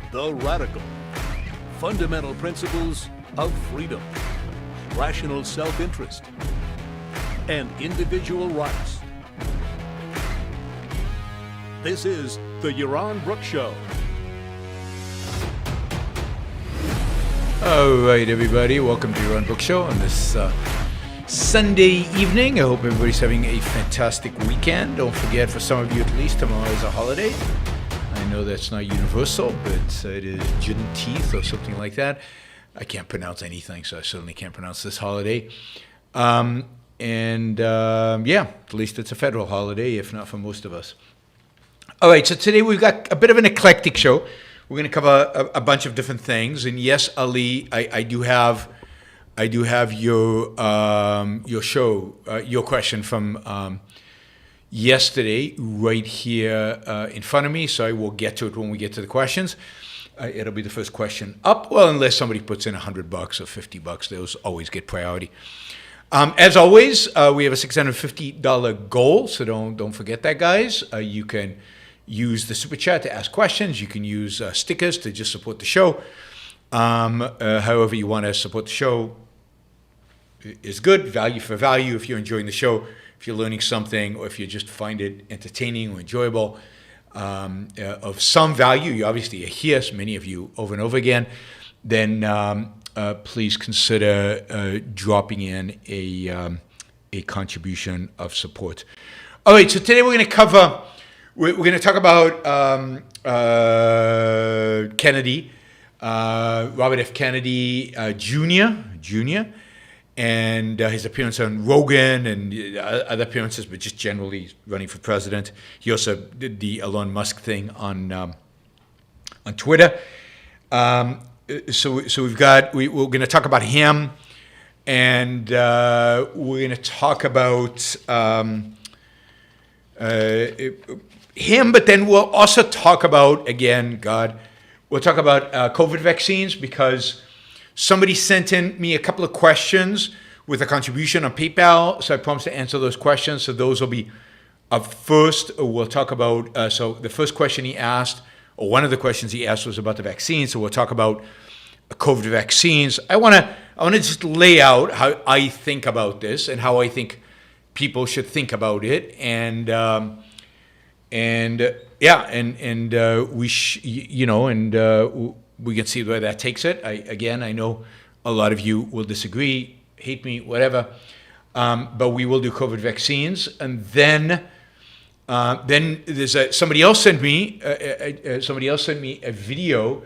The Radical. Fundamental principles of freedom, rational self-interest, and individual rights. This is the Yaron Brook Show. All right, everybody. Welcome to Yaron Brook Show on this Sunday evening. I hope everybody's having a fantastic weekend. Don't forget, for some of you at least, tomorrow is a holiday. I know that's not universal, but it is Juneteenth or something like that. I can't pronounce anything, so I certainly can't pronounce this holiday. Yeah, at least it's a federal holiday, if not for most of us. All right, so today we've got a bit of an eclectic show. We're going to cover a bunch of different things. And yes, Ali, I do have your show, your question from yesterday right here in front of me. So I will get to it when we get to the questions. It'll be the first question up. Well, unless somebody puts in $100 or $50, those always get priority. As always, we have a $650 goal, so don't forget that, guys. You can use the super chat to ask questions. You can use stickers to just support the show. However you want to support the show is good. Value for value. If you're enjoying the show, if you're learning something, or if you just find it entertaining or enjoyable, of some value, you obviously hear many of you over and over again, then please consider dropping in a contribution of support. All right, so today we're going to cover. We're going to talk about Kennedy, Robert F. Kennedy Jr., and his appearance on Rogan and other appearances, but just generally running for president. He also did the Elon Musk thing on Twitter. So we're going to talk about him, and we're going to talk about him, but then we'll also talk about, we'll talk about COVID vaccines, because somebody sent in me a couple of questions with a contribution on PayPal, so I promised to answer those questions. So those will be up first. We'll talk about, so the first question he asked, or one of the questions he asked, was about the vaccines. So we'll talk about COVID vaccines. I want to just lay out how I think about this and how I think people should think about it, we can see where that takes it. I know a lot of you will disagree, hate me, whatever, but we will do COVID vaccines, and then there's somebody else sent me a video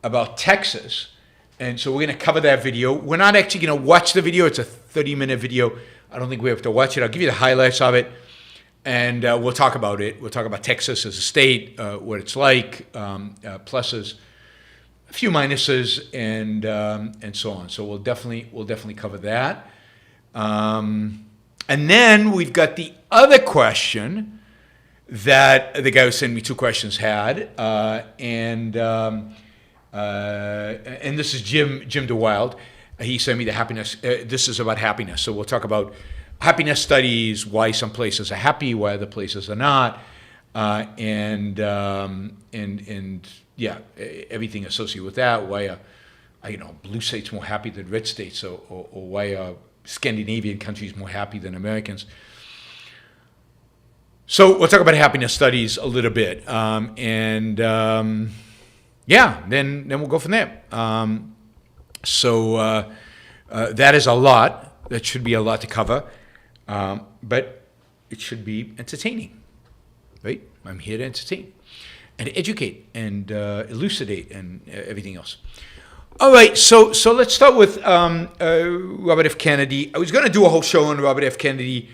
about Texas, and so we're going to cover that video. We're not actually going to watch the video. It's a 30-minute video. I don't think we have to watch it. I'll give you the highlights of it, and we'll talk about it. We'll talk about Texas as a state, what it's like, pluses, a few minuses, and so on. So we'll definitely cover that. And then we've got the other question that the guy who sent me two questions had, and this is Jim DeWild. He sent me the happiness. This is about happiness. So we'll talk about happiness studies, why some places are happy, why other places are not, and everything associated with that. Why are blue states more happy than red states, or why are Scandinavian countries more happy than Americans? So we'll talk about happiness studies a little bit, then we'll go from there. So that is a lot. That should be a lot to cover, but it should be entertaining, right? I'm here to entertain and educate and elucidate and everything else. All right, so let's start with Robert F. Kennedy. I was going to do a whole show on Robert F. Kennedy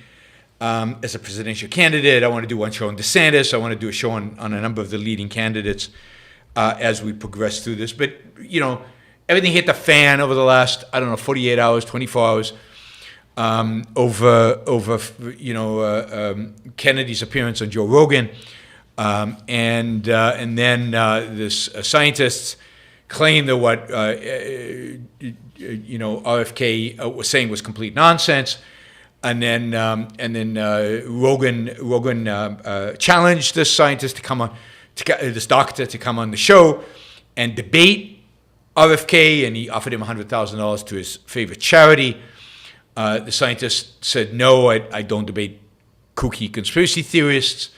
as a presidential candidate. I want to do one show on DeSantis. I want to do a show on a number of the leading candidates as we progress through this. But, everything hit the fan over the last, 48 hours, 24 hours, over Kennedy's appearance on Joe Rogan. And then this scientists claim that what RFK was saying was complete nonsense, and then Rogan challenged this scientist to come on, this doctor to come on the show, and debate RFK, and he offered him $100,000 to his favorite charity. The scientist said, no, I don't debate kooky conspiracy theorists.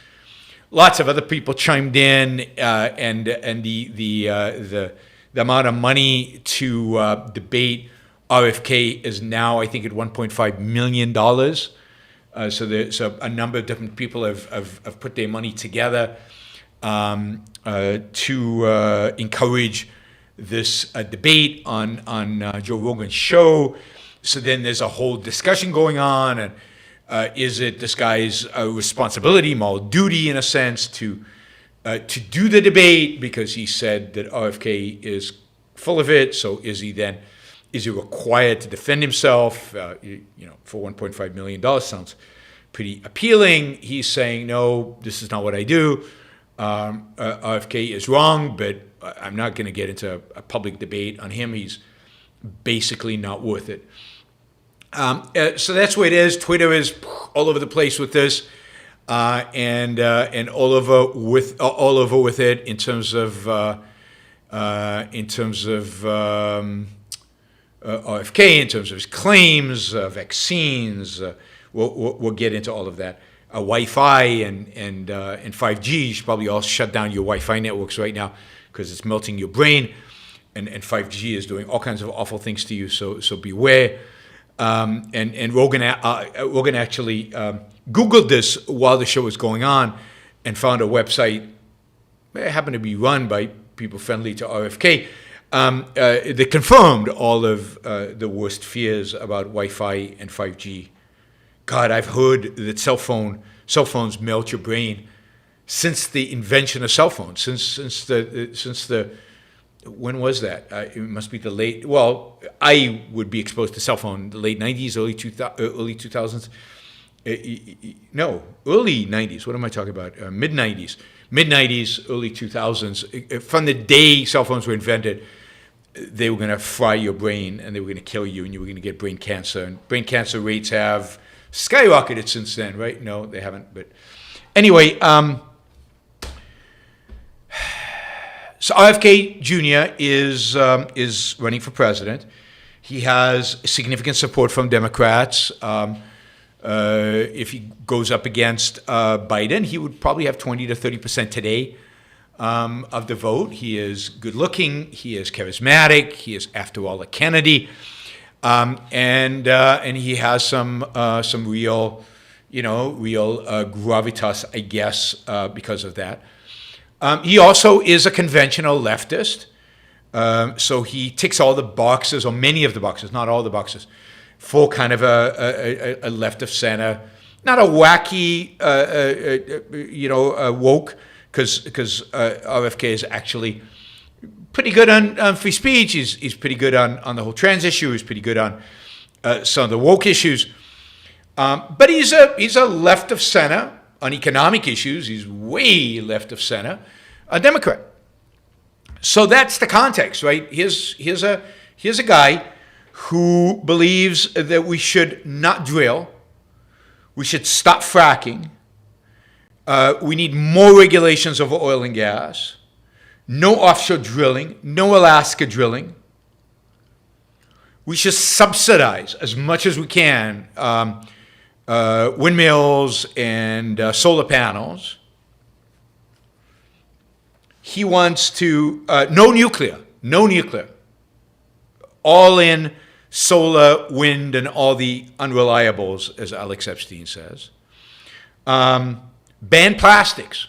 Lots of other people chimed in, and the amount of money to debate RFK is now, I think, at $1.5 million. So there's a number of different people have put their money together to encourage this debate on Joe Rogan's show. So then there's a whole discussion going on, and is it this guy's responsibility, moral duty in a sense, to do the debate because he said that RFK is full of it? So is he required to defend himself? For $1.5 million sounds pretty appealing. He's saying, no, this is not what I do. RFK is wrong, but I'm not going to get into a public debate on him. He's basically not worth it. So that's where it is. Twitter is all over the place with this, and all over with it in terms of RFK, in terms of his claims, vaccines. We'll get into all of that. Wi-Fi and 5G. You should probably all shut down your Wi-Fi networks right now because it's melting your brain, and 5G is doing all kinds of awful things to you. So beware. And Rogan actually Googled this while the show was going on and found a website that happened to be run by people friendly to RFK that confirmed all of the worst fears about Wi-Fi and 5G. God, I've heard that cell phones melt your brain since the invention of cell phones. Since the when was that? It must be the late. Well, I would be exposed to cell phone the late '90s, early 2000s. No, early '90s. What am I talking about? Mid '90s, early 2000s. From the day cell phones were invented, they were going to fry your brain and they were going to kill you, and you were going to get brain cancer. And brain cancer rates have skyrocketed since then, right? No, they haven't. But anyway, so RFK Jr. is running for president. He has significant support from Democrats. If he goes up against Biden, he would probably have 20 to 30% today of the vote. He is good looking. He is charismatic. He is, after all, a Kennedy. And he has some real gravitas, I guess, because of that. He also is a conventional leftist. So he ticks all the boxes, or many of the boxes, not all the boxes, for kind of a left of center, not a wacky, woke, because RFK is actually pretty good on free speech. He's pretty good on the whole trans issue. He's pretty good on some of the woke issues. But he's a left of center on economic issues. He's way left of center, a Democrat. So that's the context, right? Here's a guy who believes that we should not drill, we should stop fracking, we need more regulations over oil and gas, no offshore drilling, no Alaska drilling. We should subsidize as much as we can windmills and solar panels. He wants to, no nuclear, all in solar, wind, and all the unreliables, as Alex Epstein says. Ban plastics.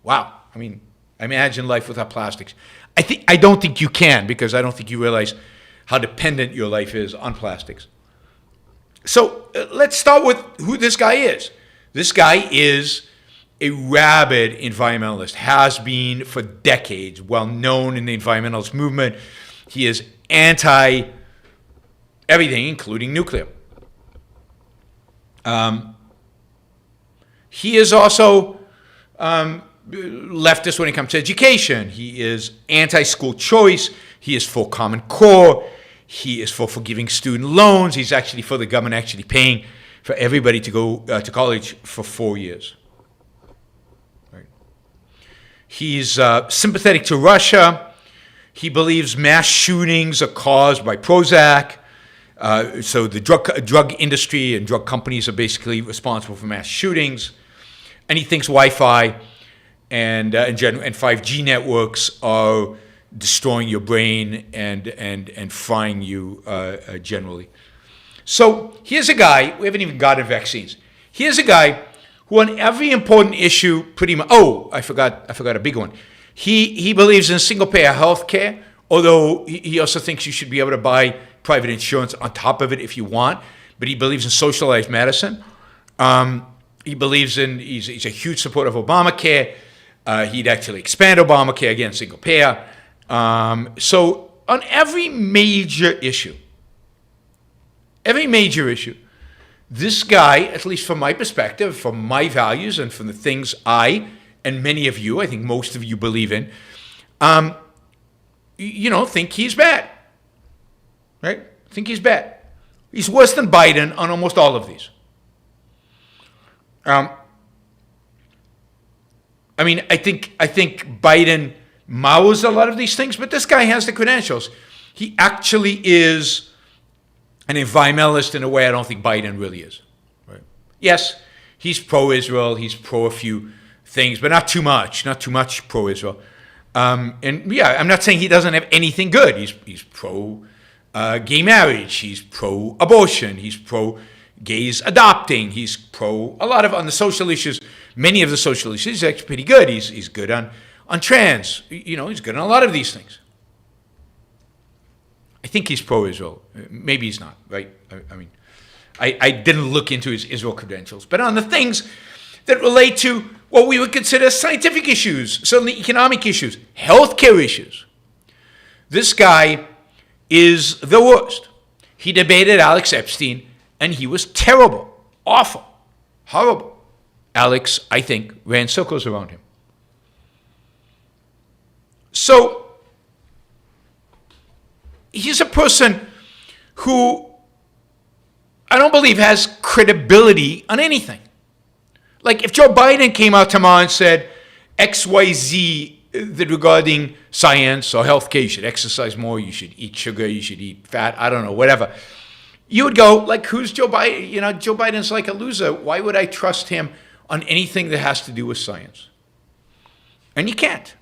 Wow. I mean, imagine life without plastics. I don't think you can, because I don't think you realize how dependent your life is on plastics. So let's start with who this guy is. This guy is a rabid environmentalist, has been for decades, well known in the environmentalist movement. He is anti everything, including nuclear. He is also leftist when it comes to education. He is anti-school choice. He is for Common Core. He is for forgiving student loans. He's actually for the government actually paying for everybody to go to college for 4 years. Right. He's sympathetic to Russia. He believes mass shootings are caused by Prozac. So the drug industry and drug companies are basically responsible for mass shootings. And he thinks Wi-Fi and 5G networks are destroying your brain and frying you generally. So here's a guy, we haven't even gotten vaccines. Here's a guy who on every important issue pretty much, I forgot a big one. He believes in single-payer health care, although he also thinks you should be able to buy private insurance on top of it if you want, but he believes in socialized medicine. He believes he's a huge supporter of Obamacare. He'd actually expand Obamacare, again, single-payer. So on every major issue, this guy, at least from my perspective, from my values, and from the things I and many of you, I think most of you believe in, think he's bad, right? Think he's bad. He's worse than Biden on almost all of these. I think Biden mouths a lot of these things, but this guy has the credentials. He actually is an environmentalist in a way I don't think Biden really is. Right? Yes, he's pro-Israel, he's pro a few things, but not too much pro-Israel. I'm not saying he doesn't have anything good. He's pro gay marriage, he's pro abortion, he's pro gays adopting, he's pro a lot of on the social issues. Many of the social issues, he's actually pretty good. He's good on trans. He's good on a lot of these things. I think he's pro-Israel. Maybe he's not, right? I didn't look into his Israel credentials, but on the things that relate to what we would consider scientific issues, certainly economic issues, healthcare issues, this guy is the worst. He debated Alex Epstein, and he was terrible, awful, horrible. Alex, I think, ran circles around him. So he's a person who I don't believe has credibility on anything. Like if Joe Biden came out tomorrow and said XYZ regarding science or healthcare, you should exercise more, you should eat sugar, you should eat fat, I don't know, whatever. You would go, like, who's Joe Biden? Joe Biden's like a loser. Why would I trust him on anything that has to do with science? And you can't.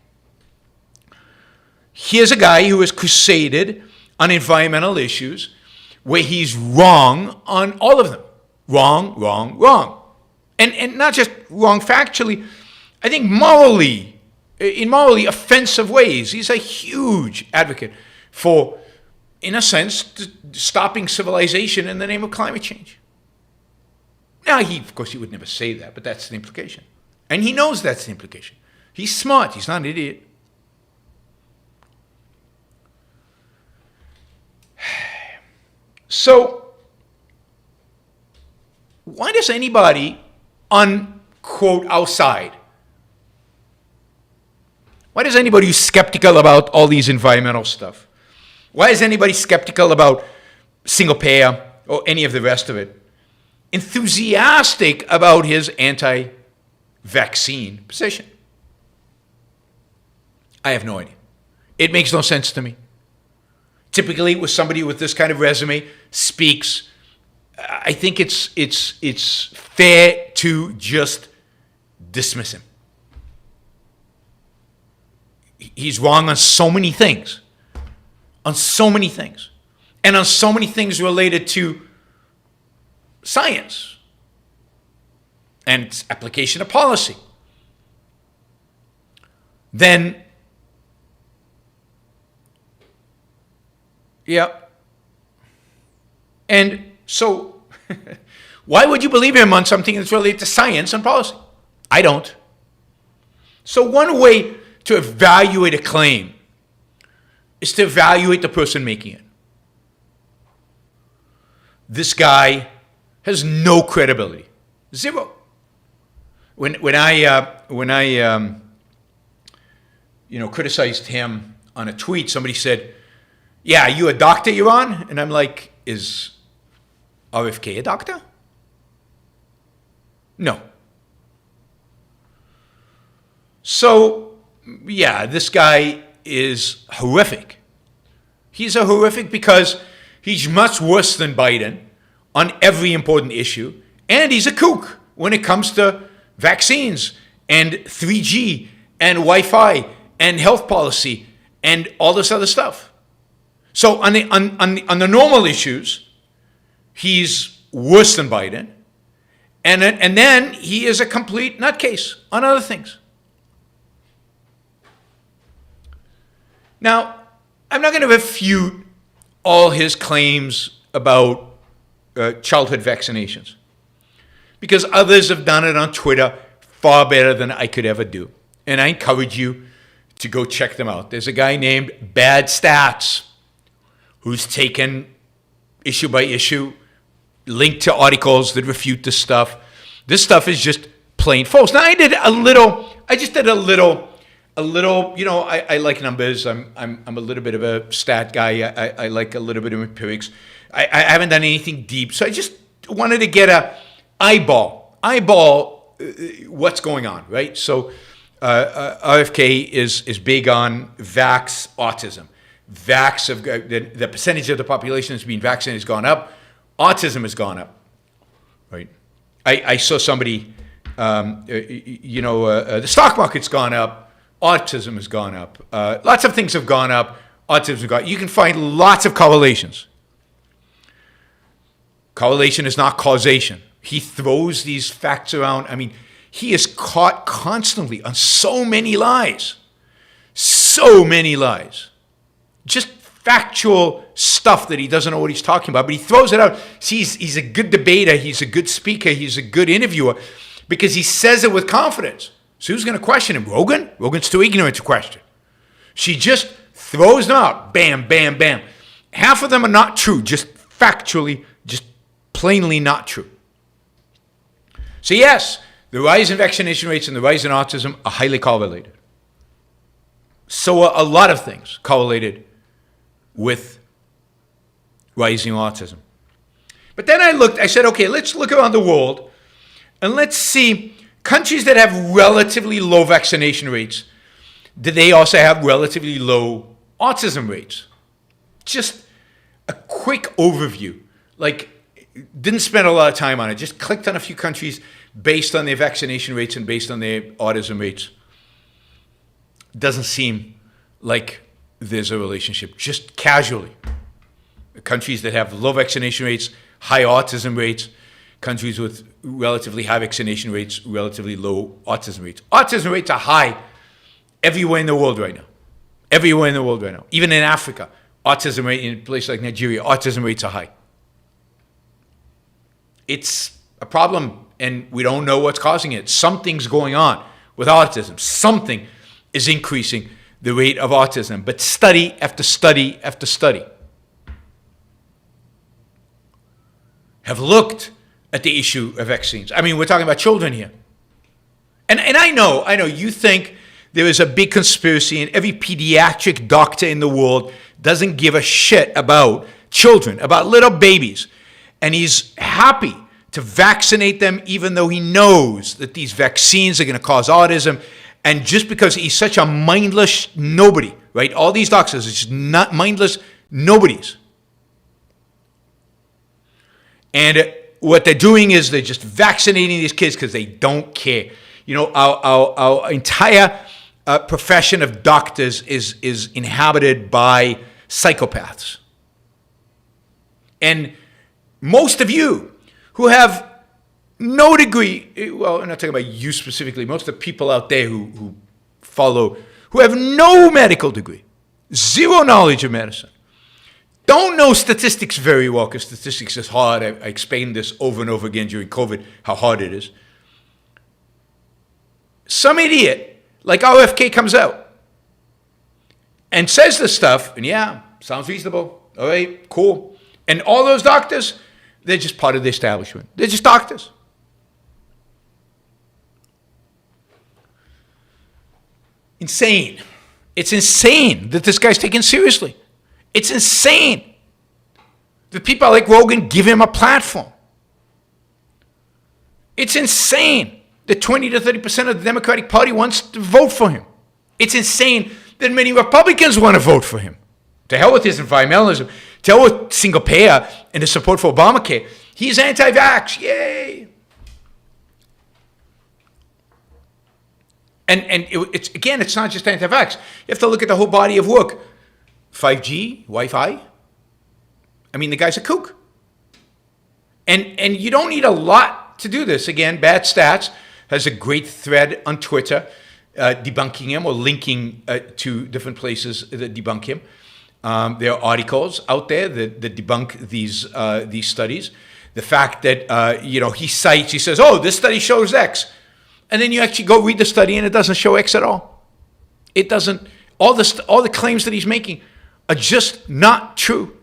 Here's a guy who has crusaded on environmental issues where he's wrong on all of them. Wrong. And not just wrong factually, I think morally, in morally offensive ways. He's a huge advocate for, in a sense, stopping civilization in the name of climate change. Now, of course, he would never say that, but that's the implication. And he knows that's the implication. He's smart. He's not an idiot. So, why does anybody on, quote, outside, why does anybody who's skeptical about all these environmental stuff, why is anybody skeptical about single payer or any of the rest of it, enthusiastic about his anti-vaccine position? I have no idea. It makes no sense to me. Typically, with somebody with this kind of resume speaks, I think it's fair to just dismiss him. He's wrong on so many things. And on so many things related to science and its application of policy. Then, yeah. And so, why would you believe him on something that's related to science and policy? I don't. So one way to evaluate a claim is to evaluate the person making it. This guy has no credibility. Zero. When I criticized him on a tweet, somebody said, "Yeah, are you a doctor, Yaron?" And I'm like, "Is RFK a doctor?" No. So yeah, this guy is horrific. He's a horrific because he's much worse than Biden on every important issue, and he's a kook when it comes to vaccines and 3G and Wi-Fi and health policy and all this other stuff. So on the normal issues, he's worse than Biden, and then he is a complete nutcase on other things. Now, I'm not going to refute all his claims about childhood vaccinations, because others have done it on Twitter far better than I could ever do. And I encourage you to go check them out. There's a guy named Bad Stats who's taken issue by issue, linked to articles that refute this stuff. This stuff is just plain false. Now, I just did a little, I like numbers. I'm a little bit of a stat guy. I like a little bit of empirics. I haven't done anything deep. So I just wanted to get a eyeball what's going on, right? So RFK is big on vax autism. The percentage of the population that's being vaccinated has gone up. Autism has gone up, right? I saw somebody, the stock market's gone up. Autism has gone up. Lots of things have gone up. Autism has gone up. You can find lots of correlations. Correlation is not causation. He throws these facts around. I mean, he is caught constantly on so many lies. So many lies. Just factual stuff that he doesn't know what he's talking about, but he throws it out. See, he's a good debater. He's a good speaker. He's a good interviewer because he says it with confidence. So who's going to question him? Rogan? Rogan's too ignorant to question. She just throws them out. Bam, bam, bam. Half of them are not true, just factually, just plainly not true. So yes, the rise in vaccination rates and the rise in autism are highly correlated. So are a lot of things correlated with rising autism. But then I said, okay, let's look around the world and let's see countries that have relatively low vaccination rates. Do they also have relatively low autism rates? Just a quick overview. Didn't spend a lot of time on it. Just clicked on a few countries based on their vaccination rates and based on their autism rates. Doesn't seem like there's a relationship, just casually. Countries that have low vaccination rates, high autism rates, countries with relatively high vaccination rates, relatively low autism rates. Autism rates are high everywhere in the world right now. Everywhere in the world right now. Even in Africa, autism rate in places like Nigeria, autism rates are high. It's a problem, and we don't know what's causing it. Something's going on with autism. Something is increasing the rate of autism. But study after study after study have looked at the issue of vaccines. I mean, we're talking about children here. And I know you think there is a big conspiracy and every pediatric doctor in the world doesn't give a shit about children, about little babies. And he's happy to vaccinate them even though he knows that these vaccines are going to cause autism. And just because he's such a mindless nobody, right? All these doctors are just not mindless nobodies. And what they're doing is they're just vaccinating these kids because they don't care. You know, our entire profession of doctors is inhabited by psychopaths. And most of you who have no degree, well, I'm not talking about you specifically, most of the people out there who have no medical degree, zero knowledge of medicine, don't know statistics very well, because statistics is hard. I explained this over and over again during COVID, how hard it is. Some idiot like RFK comes out and says this stuff, and yeah, sounds reasonable. All right, cool. And all those doctors, they're just part of the establishment. They're just doctors. Insane. It's insane that this guy's taken seriously. It's insane that people like Rogan give him a platform. It's insane that 20 to 30% of the Democratic Party wants to vote for him. It's insane that many Republicans want to vote for him. To hell with his environmentalism. To hell with single payer and his support for Obamacare. He's anti-vax. Yay! And it's not just anti-vax. You have to look at the whole body of work. 5G, Wi-Fi. I mean, the guy's a kook. And you don't need a lot to do this. Again, Bad Stats has a great thread on Twitter debunking him or linking to different places that debunk him. There are articles out there that debunk these studies. The fact that he says, "Oh, this study shows X," and then you actually go read the study and it doesn't show X at all. It doesn't. All the claims that he's making are just not true.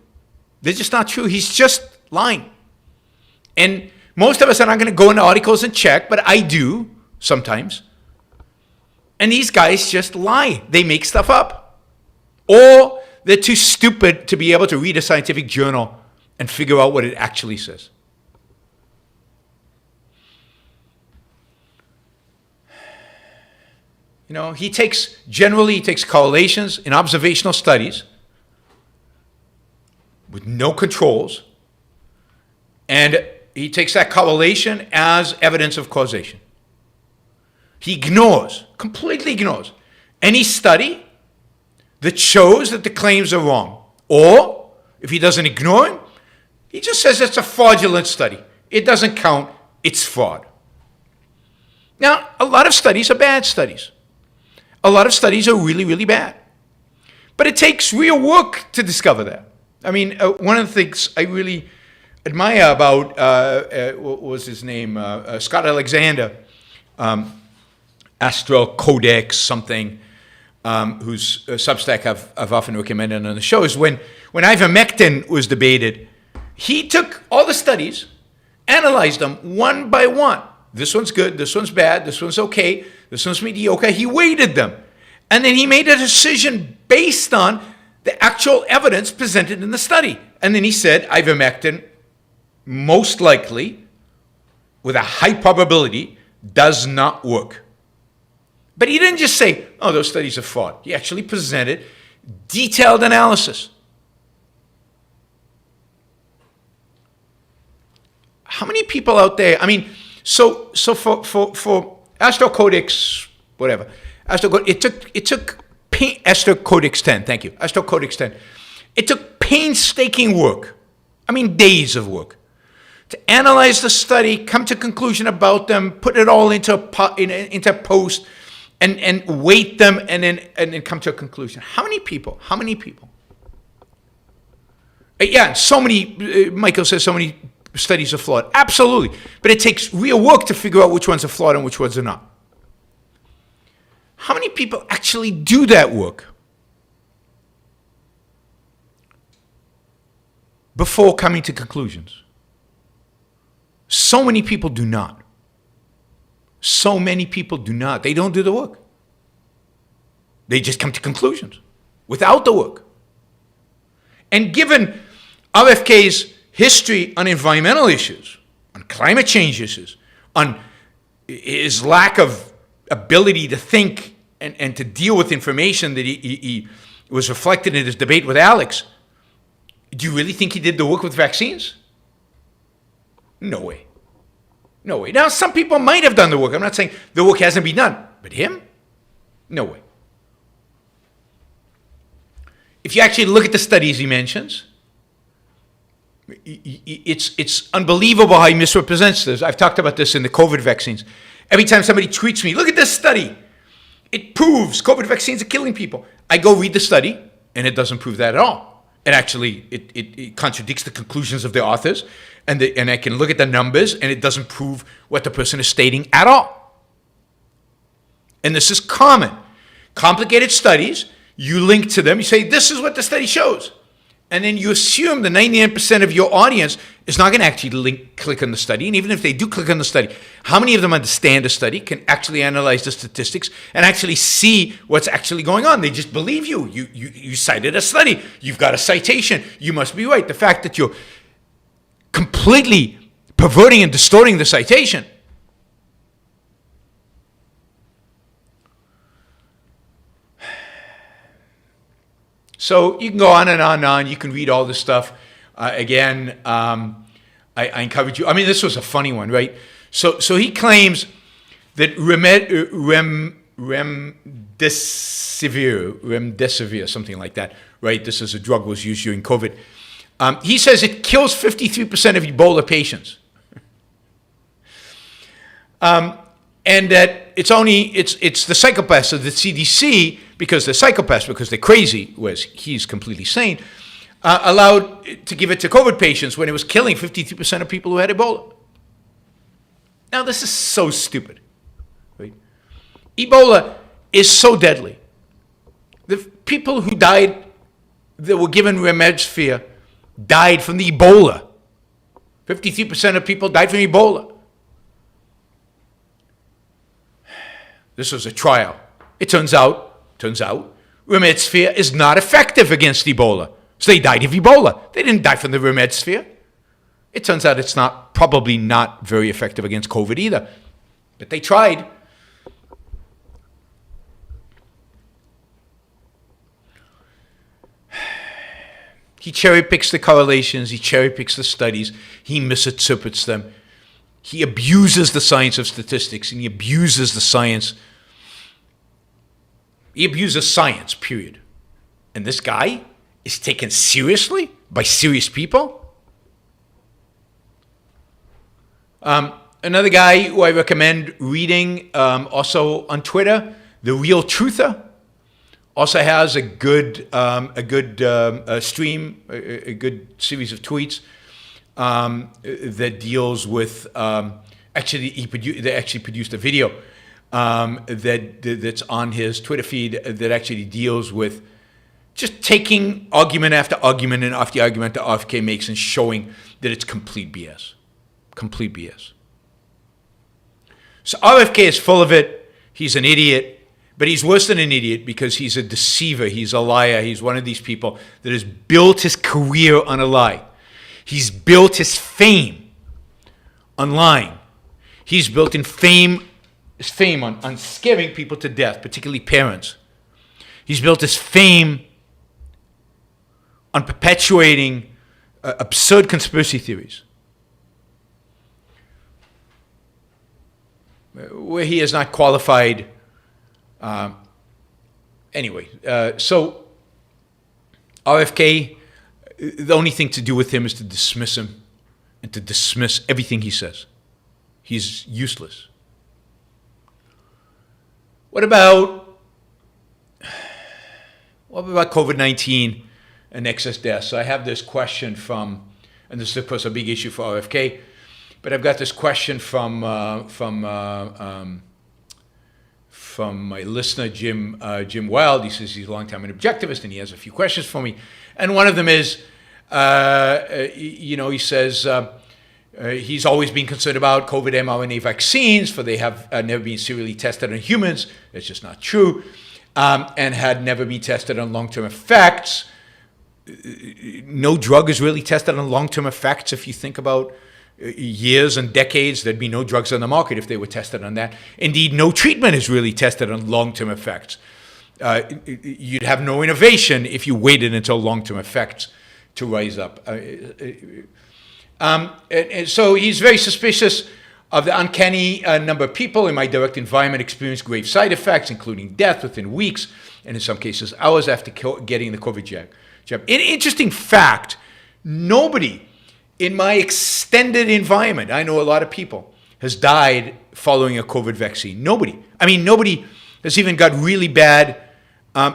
They're just not true. He's just lying. And most of us are not going to go into articles and check, but I do sometimes. And these guys just lie. They make stuff up. Or they're too stupid to be able to read a scientific journal and figure out what it actually says. He takes correlations in observational studies with no controls, and he takes that correlation as evidence of causation. He completely ignores any study that shows that the claims are wrong. Or, if he doesn't ignore him, he just says it's a fraudulent study. It doesn't count, it's fraud. Now, a lot of studies are bad studies. A lot of studies are really, really bad. But it takes real work to discover that. I mean, one of the things I really admire about, what was his name? Scott Alexander, Astro Codex something, whose Substack I've often recommended on the show, is when ivermectin was debated, he took all the studies, analyzed them one by one. This one's good, this one's bad, this one's okay, this one's mediocre. He weighted them. And then he made a decision based on the actual evidence presented in the study. And then he said ivermectin, most likely, with a high probability, does not work. But he didn't just say, oh, those studies are fraud. He actually presented detailed analysis. How many people out there, I mean, so for Astro Codex, whatever, it took Astro Codex 10, thank you, Astro Codex 10. It took painstaking work, I mean days of work, to analyze the study, come to a conclusion about them, put it all into a post, and weight them, and then come to a conclusion. How many people? Yeah, so many, Michael says so many studies are flawed. Absolutely. But it takes real work to figure out which ones are flawed and which ones are not. How many people actually do that work before coming to conclusions? So many people do not. So many people do not. They don't do the work. They just come to conclusions without the work. And given RFK's history on environmental issues, on climate change issues, on his lack of ability to think and to deal with information that he was reflected in his debate with Alex, do you really think he did the work with vaccines? No way. No way. Now, some people might have done the work. I'm not saying the work hasn't been done. But him? No way. If you actually look at the studies he mentions, it's unbelievable how he misrepresents this. I've talked about this in the COVID vaccines. Every time somebody tweets me, look at this study. It proves COVID vaccines are killing people. I go read the study, and it doesn't prove that at all. And actually, it contradicts the conclusions of the authors, and I can look at the numbers, and it doesn't prove what the person is stating at all. And this is common. Complicated studies, you link to them, you say, this is what the study shows. And then you assume the 99% of your audience is not going to actually click on the study. And even if they do click on the study, how many of them understand the study, can actually analyze the statistics, and actually see what's actually going on? They just believe you. You cited a study. You've got a citation. You must be right. The fact that you're completely perverting and distorting the citation. So you can go on and on and on. You can read all this stuff. Again, I encourage you. I mean, this was a funny one, right? So he claims that remdesivir, something like that, right? This is a drug was used during COVID. He says it kills 53% of Ebola patients. And that it's the psychopaths of the CDC, because they're psychopaths, because they're crazy, whereas he's completely sane, allowed to give it to COVID patients when it was killing 53% of people who had Ebola. Now, this is so stupid. Right? Ebola is so deadly. The people who died, that were given remdesivir, died from the Ebola. 53% of people died from Ebola. This was a trial. It turns out, remdesivir is not effective against Ebola. So they died of Ebola. They didn't die from the remdesivir. It turns out it's probably not very effective against COVID either. But they tried. He cherry picks the correlations. He cherry picks the studies. He misinterprets them. He abuses the science of statistics, and he abuses the science. He abuses science, period. And this guy is taken seriously by serious people. Another guy who I recommend reading, also on Twitter, The Real Truther, also has a good stream, a good series of tweets that deals with. They actually produced a video that's on his Twitter feed that actually deals with just taking argument after argument and after argument that RFK makes and showing that it's complete BS. Complete BS. So RFK is full of it. He's an idiot, but he's worse than an idiot because he's a deceiver. He's a liar. He's one of these people that has built his career on a lie. He's built his fame on lying. He's built his fame on scaring people to death, particularly parents. He's built his fame on perpetuating absurd conspiracy theories, where he is not qualified. So RFK, the only thing to do with him is to dismiss him and to dismiss everything he says. He's useless. What about COVID-19 and excess deaths? So I have this question from, and this is of course a big issue for RFK, but I've got this question from my listener Jim Wild. He says he's a long-time an objectivist, and he has a few questions for me. And one of them is, he says he's always been concerned about COVID mRNA vaccines, for they have never been serially tested on humans. It's just not true, and had never been tested on long-term effects. No drug is really tested on long-term effects. If you think about years and decades, there'd be no drugs on the market if they were tested on that. Indeed, no treatment is really tested on long-term effects. You'd have no innovation if you waited until long-term effects to rise up. And so he's very suspicious of the uncanny number of people in my direct environment experience grave side effects, including death within weeks, and in some cases hours after getting the COVID jab. An interesting fact, nobody in my extended environment, I know a lot of people, has died following a COVID vaccine. Nobody. I mean, nobody has even got really bad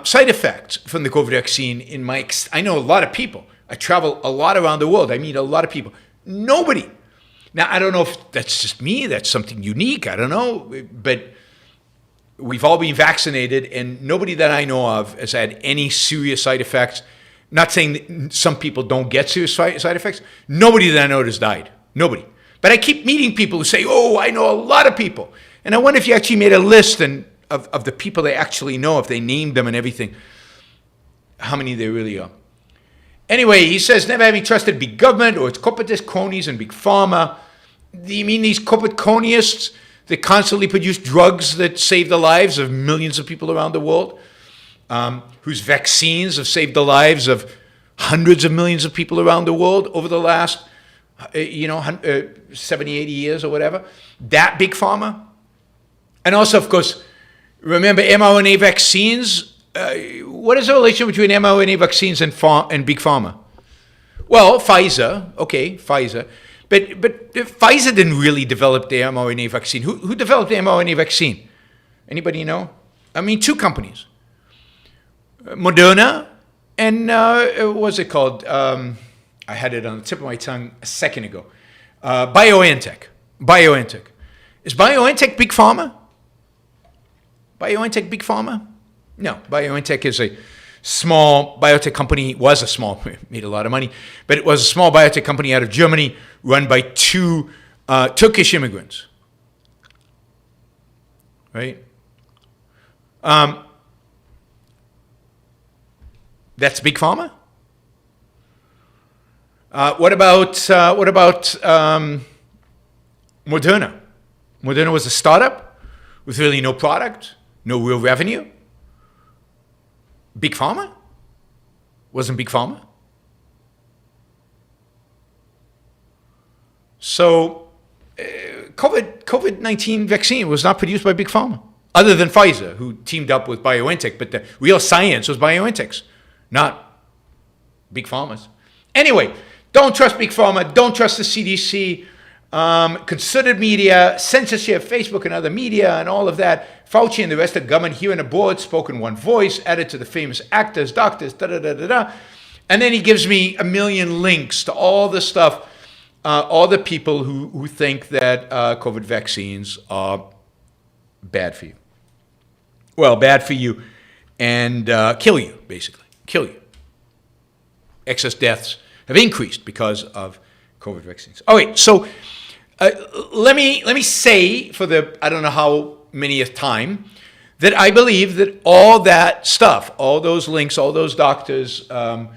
side effects from the COVID vaccine. I know a lot of people. I travel a lot around the world. I meet a lot of people. Nobody. Now, I don't know if that's just me. That's something unique. I don't know. But we've all been vaccinated, and nobody that I know of has had any serious side effects. Not saying that some people don't get serious side effects. Nobody that I know has died. Nobody. But I keep meeting people who say, oh, I know a lot of people. And I wonder if you actually made a list of the people they actually know, if they named them and everything, how many there really are. Anyway, he says, never having trusted big government or its corporatist cronies and big pharma. Do you mean these corporate cronists that constantly produce drugs that save the lives of millions of people around the world? whose vaccines have saved the lives of hundreds of millions of people around the world over the last, 70, 80 years or whatever. That big pharma. And also, of course, remember mRNA vaccines. What is the relation between mRNA vaccines and big pharma? Well, Pfizer. But Pfizer didn't really develop the mRNA vaccine. Who developed the mRNA vaccine? Anybody know? I mean, two companies. Moderna and what's it called? I had it on the tip of my tongue a second ago. BioNTech. Is BioNTech big pharma? BioNTech big pharma? No. BioNTech is a small biotech company. Made a lot of money, but it was a small biotech company out of Germany run by two Turkish immigrants. Right? That's big pharma. What about Moderna? Moderna was a startup with really no product, no real revenue. Big pharma? Wasn't big pharma. So, COVID-19 vaccine was not produced by big pharma, other than Pfizer, who teamed up with BioNTech. But the real science was BioNTech's, not big pharma's. Anyway, don't trust big pharma. Don't trust the CDC. Considered media, censorship, Facebook and other media, and all of that. Fauci and the rest of the government here in the board spoke in one voice, added to the famous actors, doctors, da-da-da-da-da. And then he gives me a million links to all the stuff, all the people who think that COVID vaccines are bad for you. Well, bad for you and kill you, basically. Kill you. Excess deaths have increased because of COVID vaccines. All right, so let me say for the, I don't know how manyth time, that I believe that all that stuff, all those links, all those doctors, John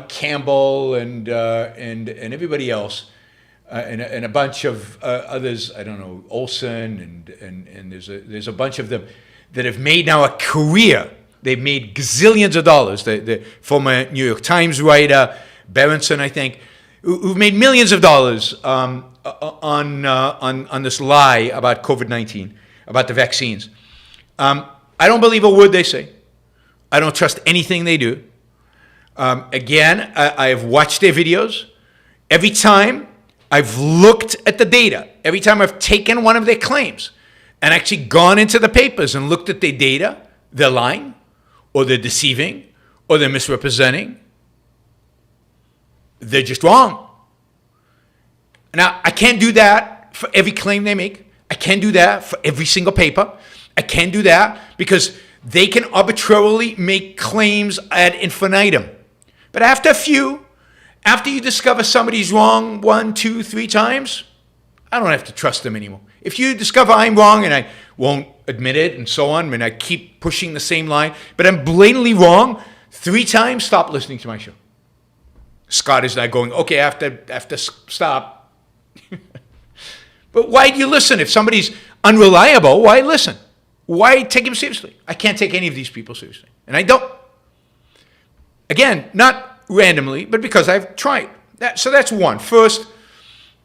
Campbell and everybody else, and a bunch of others, I don't know, Olson, and there's a bunch of them that have made now a career. They've made gazillions of dollars. The former New York Times writer, Berenson, I think, who've made millions of dollars on this lie about COVID-19, about the vaccines. I don't believe a word they say. I don't trust anything they do. Again, I have watched their videos. Every time I've looked at the data, every time I've taken one of their claims and actually gone into the papers and looked at their data, they're lying, or they're deceiving, or they're misrepresenting. They're just wrong. Now, I can't do that for every claim they make. I can't do that for every single paper. I can't do that because they can arbitrarily make claims ad infinitum. But after a few, after you discover somebody's wrong 1, 2, 3 times, I don't have to trust them anymore. If you discover I'm wrong and I won't admit it and so on, and I keep pushing the same line, but I'm blatantly wrong 3 times, stop listening to my show. Scott is now going, okay, I have to stop. But why do you listen? If somebody's unreliable, why listen? Why take him seriously? I can't take any of these people seriously. And I don't. Again, not randomly, but because I've tried. So that's one. First,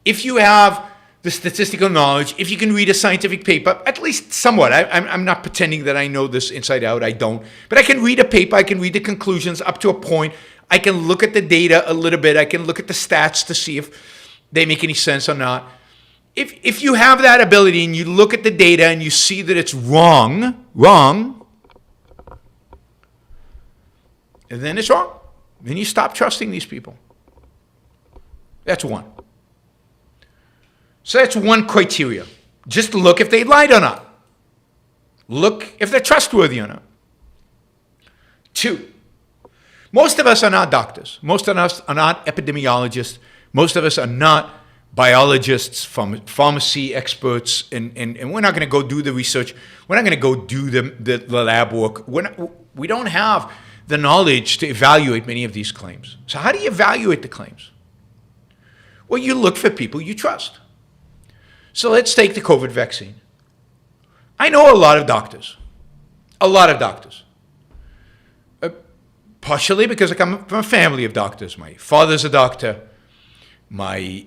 if you have the statistical knowledge, if you can read a scientific paper, at least somewhat. I'm not pretending that I know this inside out. I don't. But I can read a paper. I can read the conclusions up to a point. I can look at the data a little bit. I can look at the stats to see if they make any sense or not. If you have that ability and you look at the data and you see that it's wrong, then it's wrong. Then you stop trusting these people. That's one. So that's one criteria. Just look if they lied or not. Look if they're trustworthy or not. 2, most of us are not doctors. Most of us are not epidemiologists. Most of us are not biologists, pharmacy experts, and we're not going to go do the research. We're not going to go do the lab work. We don't have the knowledge to evaluate many of these claims. So how do you evaluate the claims? Well, you look for people you trust. So let's take the COVID vaccine. I know a lot of doctors. A lot of doctors. Partially because I come from a family of doctors. My father's a doctor. My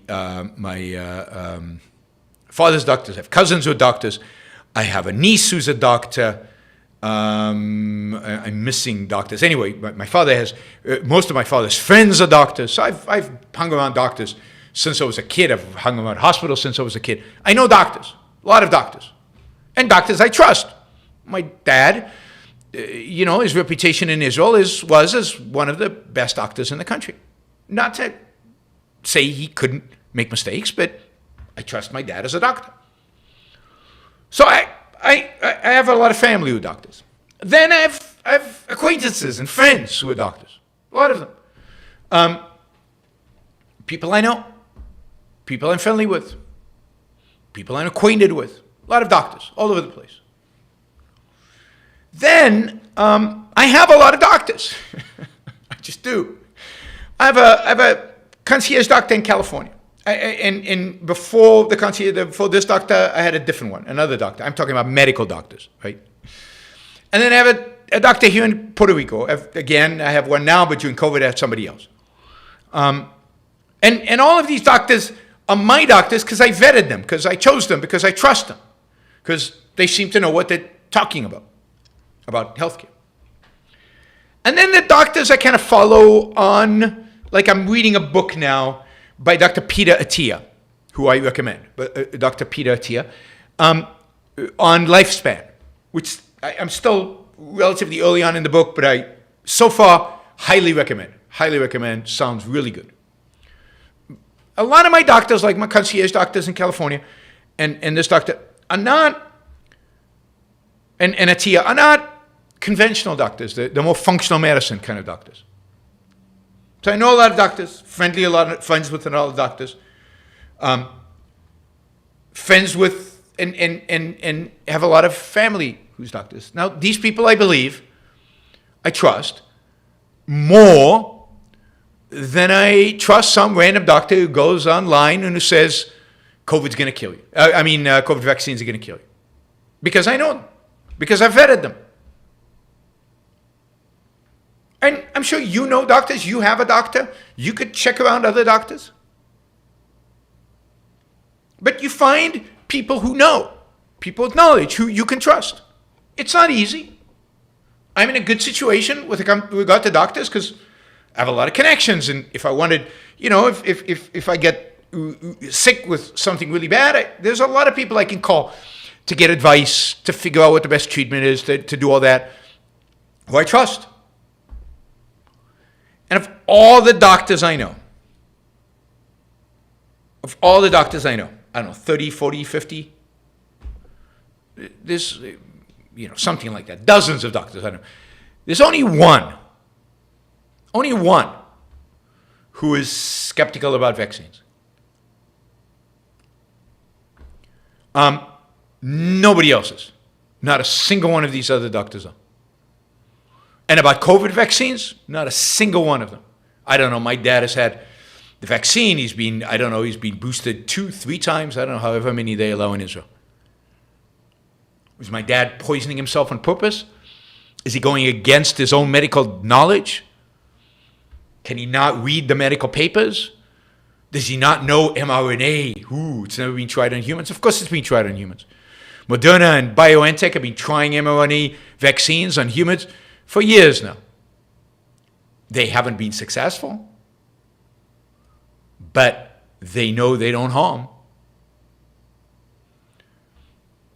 father's doctors. I have cousins who are doctors. I have a niece who's a doctor. I'm missing doctors. Anyway, my father has, most of my father's friends are doctors. So I've hung around doctors since I was a kid. I've hung around hospitals since I was a kid. I know doctors, a lot of doctors. And doctors I trust. My dad, his reputation in Israel was as one of the best doctors in the country. Not to say he couldn't make mistakes, but I trust my dad as a doctor. So I have a lot of family who are doctors. Then I have acquaintances and friends who are doctors. A lot of them. People I know. People I'm friendly with. People I'm acquainted with. A lot of doctors all over the place. Then I have a lot of doctors. I just do. I have a concierge doctor in California. And before the concierge, before this doctor, I had a different one, another doctor. I'm talking about medical doctors, right? And then I have a doctor here in Puerto Rico. Again, I have one now, but during COVID, I had somebody else. And all of these doctors are my doctors because I vetted them, because I chose them, because I trust them, because they seem to know what they're talking about healthcare. And then the doctors I kind of follow on, like I'm reading a book now by Dr. Peter Attia, who I recommend, Dr. Peter Attia, on lifespan, which I'm still relatively early on in the book, but I, so far, highly recommend, sounds really good. A lot of my doctors, like my concierge doctors in California, and this doctor, are not, and Attia, are not conventional doctors, the more functional medicine kind of doctors. So I know a lot of doctors, friends with a lot of doctors, friends with, and have a lot of family who's doctors. Now, these people I believe, I trust, more than I trust some random doctor who goes online and who says, COVID's going to kill you. COVID vaccines are going to kill you. Because I know them. Because I've vetted them. And I'm sure you know doctors. You have a doctor. You could check around other doctors. But you find people who know, people with knowledge, who you can trust. It's not easy. I'm in a good situation with regard to doctors because I have a lot of connections. And if I wanted, if I get sick with something really bad, there's a lot of people I can call to get advice, to figure out what the best treatment is, to do all that, who I trust. And of all the doctors I know, I don't know, 30, 40, 50, there's, something like that, dozens of doctors I know. There's only one who is skeptical about vaccines. Nobody else is. Not a single one of these other doctors are. And about COVID vaccines, not a single one of them. I don't know, my dad has had the vaccine. He's been boosted 2-3 times. I don't know however many they allow in Israel. Was my dad poisoning himself on purpose? Is he going against his own medical knowledge? Can he not read the medical papers? Does he not know mRNA? It's never been tried on humans. Of course it's been tried on humans. Moderna and BioNTech have been trying mRNA vaccines on humans for years now. They haven't been successful, but they know they don't harm.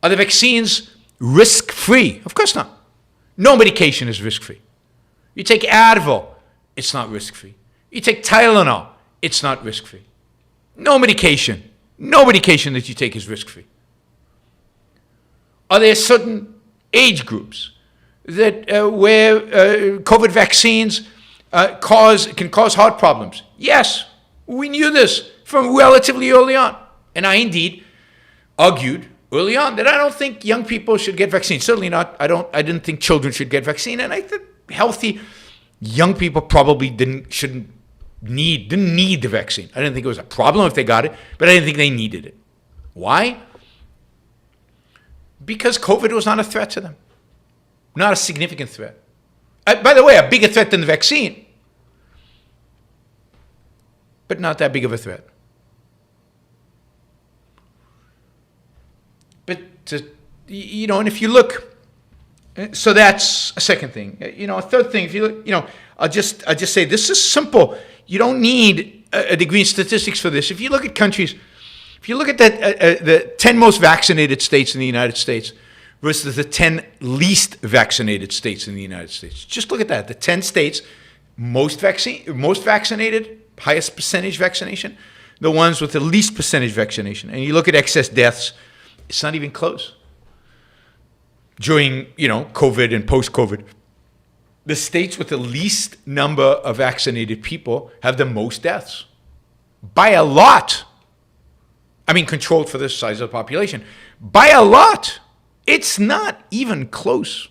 Are the vaccines risk-free? Of course not. No medication is risk-free. You take Advil, it's not risk-free. You take Tylenol, it's not risk-free. No medication that you take is risk-free. Are there certain age groups that where COVID vaccines can cause heart problems? Yes, we knew this from relatively early on. And I indeed argued early on that I don't think young people should get vaccines. Certainly not. I didn't think children should get vaccine. And I think healthy young people probably didn't need the vaccine. I didn't think it was a problem if they got it, but I didn't think they needed it. Why? Because COVID was not a threat to them. Not a significant threat. By the way, a bigger threat than the vaccine, but not that big of a threat. But, and if you look, so that's a second thing. A third thing, if you look, I'll just say this is simple. You don't need a degree in statistics for this. If you look at countries, if you look at the 10 most vaccinated states in the United States versus the 10 least vaccinated states in the United States, just look at that. The 10 states most vaccinated, highest percentage vaccination, the ones with the least percentage vaccination. And you look at excess deaths, it's not even close. During, COVID and post-COVID, the states with the least number of vaccinated people have the most deaths. By a lot. I mean, controlled for the size of the population. By a lot. It's not even close.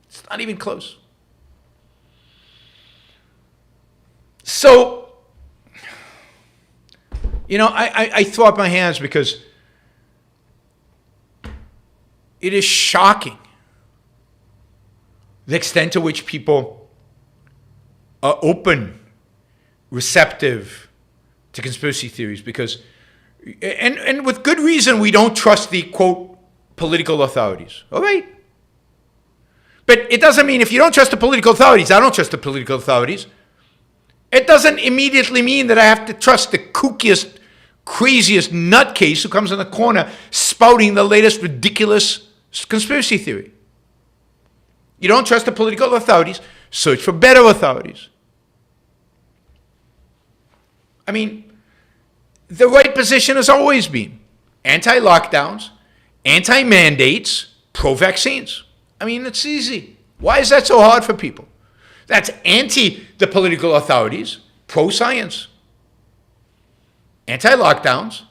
It's not even close. So, I throw up my hands because it is shocking the extent to which people are open, receptive to conspiracy theories, because, and with good reason, we don't trust the, quote, political authorities. All right? But it doesn't mean if you don't trust the political authorities, I don't trust the political authorities. It doesn't immediately mean that I have to trust the kookiest, craziest nutcase who comes in the corner spouting the latest ridiculous conspiracy theory. You don't trust the political authorities, search for better authorities. I mean, the right position has always been anti-lockdowns, anti-mandates, pro-vaccines. I mean, it's easy. Why is that so hard for people? That's anti the political authorities, pro-science. Anti-lockdowns,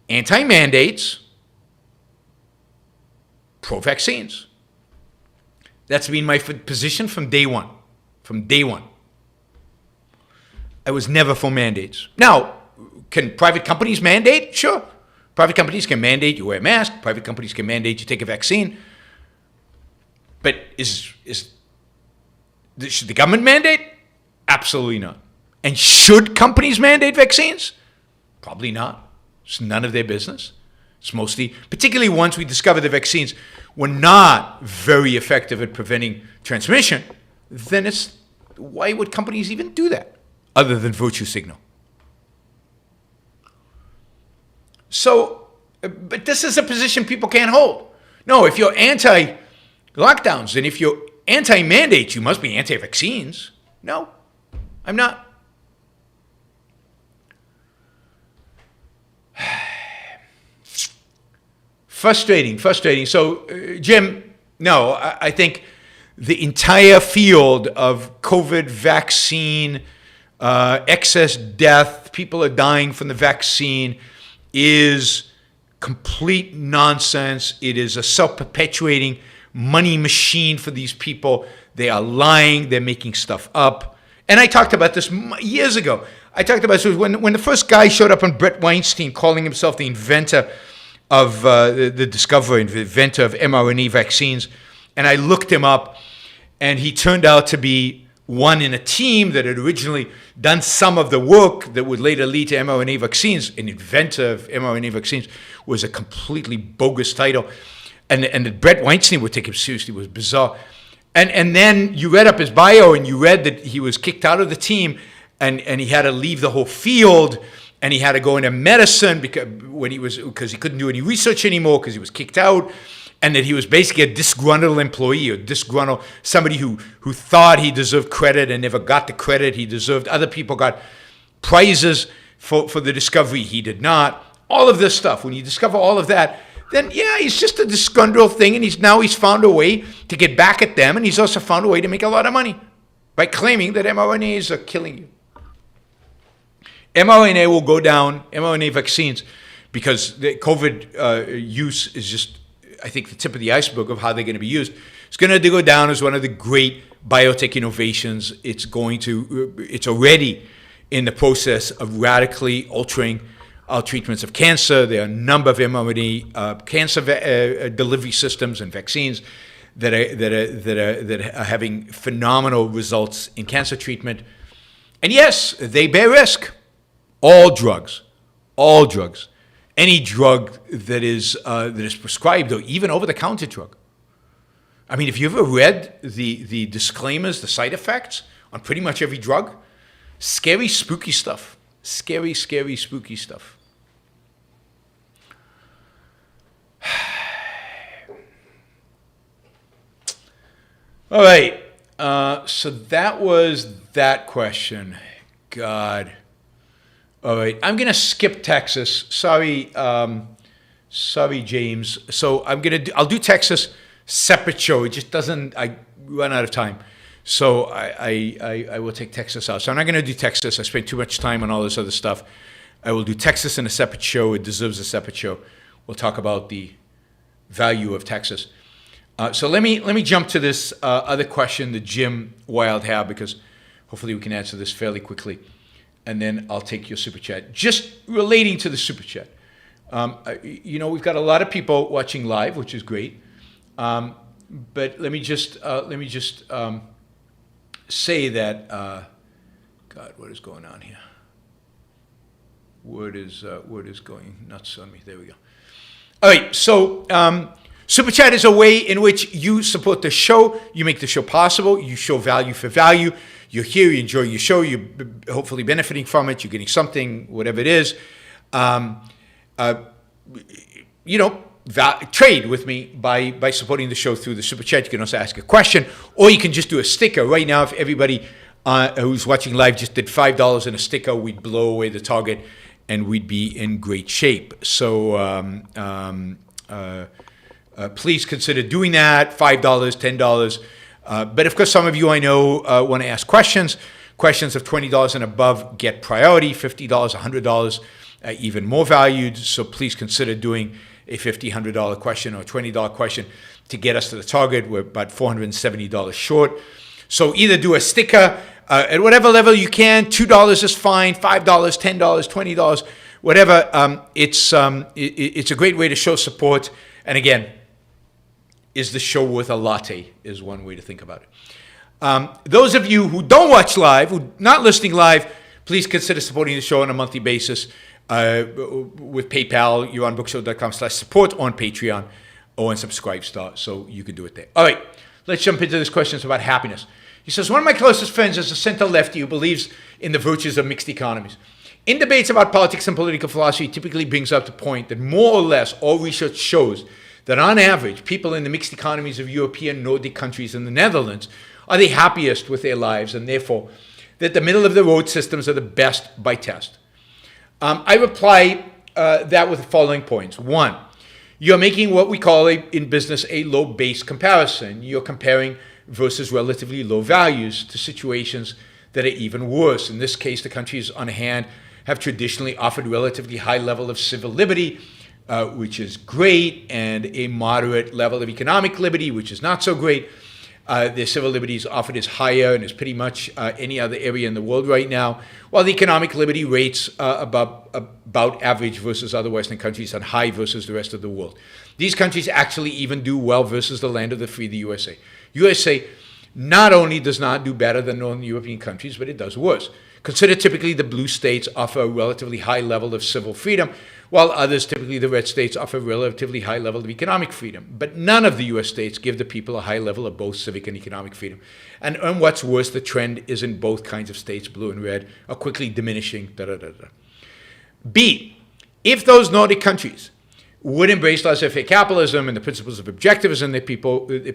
anti-mandates, pro-vaccines. That's been my position from day one. From day one. I was never for mandates. Now, can private companies mandate? Sure. Private companies can mandate you wear a mask. Private companies can mandate you take a vaccine. But should the government mandate? Absolutely not. And should companies mandate vaccines? Probably not. It's none of their business. It's mostly, particularly once we discover the vaccines were not very effective at preventing transmission, then why would companies even do that other than virtue signal? So, but this is a position people can't hold. No, if you're anti-lockdowns and if you're anti-mandates, you must be anti-vaccines. No, I'm not. Frustrating. So, Jim, no, I think the entire field of COVID vaccine, excess death, people are dying from the vaccine, is complete nonsense. It is a self-perpetuating money machine for these people. They are lying. They're making stuff up. And I talked about this years ago. I talked about this when the first guy showed up on Brett Weinstein calling himself the inventor of the discoverer and the inventor of mRNA vaccines. And I looked him up, and he turned out to be one in a team that had originally done some of the work that would later lead to mRNA vaccines. An inventor of mRNA vaccines was a completely bogus title. And that Brett Weinstein would take him seriously was bizarre. And then you read up his bio, and you read that he was kicked out of the team, and he had to leave the whole field, and he had to go into medicine because he couldn't do any research anymore because he was kicked out, and that he was basically a disgruntled employee, or somebody who thought he deserved credit and never got the credit he deserved. Other people got prizes for the discovery. He did not. All of this stuff, when you discover all of that, then yeah, he's just a disgruntled thing, and he's found a way to get back at them, and he's also found a way to make a lot of money by claiming that mRNAs are killing you. mRNA will go down, mRNA vaccines, because the COVID use is just, I think, the tip of the iceberg of how they're going to be used. It's going to go down as one of the great biotech innovations. It's already in the process of radically altering treatments of cancer. There are a number of mRNA cancer delivery systems and vaccines that are having phenomenal results in cancer treatment. And yes, they bear risk. All drugs. Any drug that is prescribed, or even over-the-counter drug. I mean, if you ever read the disclaimers, the side effects on pretty much every drug, scary, spooky stuff. Scary, spooky stuff. All right. So that was that question. God. All right. I'm going to skip Texas. Sorry, James. So I'll do Texas separate show. It just doesn't, I run out of time. So I will take Texas out. So I'm not going to do Texas. I spent too much time on all this other stuff. I will do Texas in a separate show. It deserves a separate show. We'll talk about the value of Texas. So let me jump to this other question that Jim Wild had, because hopefully we can answer this fairly quickly. And then I'll take your super chat. Just relating to the super chat. We've got a lot of people watching live, which is great. But let me just say that, God, what is going on here? Word is going nuts on me. There we go. All right, so Super Chat is a way in which you support the show. You make the show possible. You show value for value. You're here, you enjoy your show, you're hopefully benefiting from it, you're getting something, whatever it is. Trade with me by supporting the show through the Super Chat. You can also ask a question, or you can just do a sticker. Right now, if everybody who's watching live just did $5 in a sticker, we'd blow away the target and we'd be in great shape. So please consider doing that, $5, $10. But of course, some of you I know want to ask questions. Questions of $20 and above get priority, $50, $100 even more valued. So please consider doing a $50, $100 question or a $20 question to get us to the target. We're about $470 short. So either do a sticker at whatever level you can. $2 is fine, $5, $10, $20, whatever. It's a great way to show support. And again, is the show worth a latte is one way to think about it. Those of you who don't watch live, who are not listening live, please consider supporting the show on a monthly basis with PayPal, yaronbrookshow.com/support, on Patreon, or on Subscribestar, so you can do it there. All right, let's jump into this question about happiness. He says, one of my closest friends is a center-lefty who believes in the virtues of mixed economies. In debates about politics and political philosophy, typically brings up the point that more or less all research shows that on average, people in the mixed economies of European, Nordic countries and the Netherlands are the happiest with their lives, and therefore that the middle-of-the-road systems are the best by test. I reply that with the following points. One, you're making what we call in business a low-base comparison. You're comparing versus relatively low values to situations that are even worse. In this case, the countries on hand have traditionally offered relatively high level of civil liberty, which is great, and a moderate level of economic liberty, which is not so great. Their civil liberties offered is higher and is pretty much any other area in the world right now, while the economic liberty rates about average versus other Western countries and high versus the rest of the world. These countries actually even do well versus the land of the free, the USA. USA not only does not do better than Northern European countries, but it does worse. Consider typically the blue states offer a relatively high level of civil freedom, while others, typically the red states, offer a relatively high level of economic freedom. But none of the U.S. states give the people a high level of both civic and economic freedom. And what's worse, the trend is in both kinds of states, blue and red, are quickly diminishing. B, if those Nordic countries would embrace laissez-faire capitalism and the principles of objectivism, that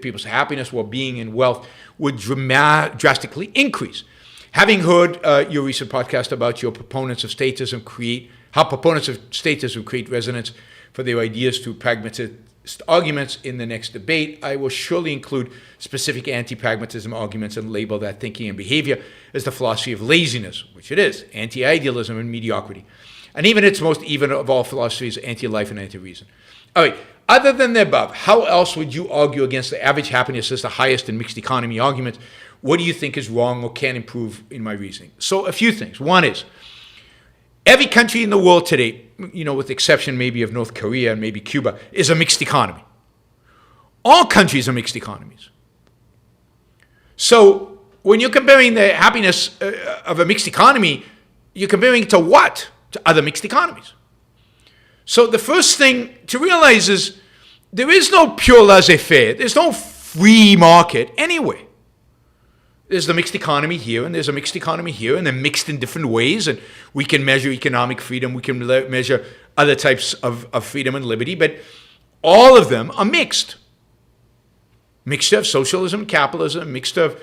people's happiness, well-being, and wealth would drastically increase. Having heard your recent podcast about your proponents of statism how proponents of statism create resonance for their ideas through pragmatist arguments in the next debate, I will surely include specific anti-pragmatism arguments and label that thinking and behavior as the philosophy of laziness, which it is, anti-idealism and mediocrity. And even its most even of all philosophies, anti-life and anti-reason. All right, other than the above, how else would you argue against the average happiness as the highest in mixed economy argument? What do you think is wrong or can improve in my reasoning? So a few things. One is, Every country in the world today, with the exception maybe of North Korea and maybe Cuba, is a mixed economy. All countries are mixed economies. So when you're comparing the happiness of a mixed economy, you're comparing it to what? To other mixed economies. So the first thing to realize is there is no pure laissez-faire. There's no free market anyway. There's the mixed economy here, and there's a mixed economy here, and they're mixed in different ways, and we can measure economic freedom, we can measure other types of freedom and liberty, but all of them are mixed. Mixture of socialism, capitalism, mixture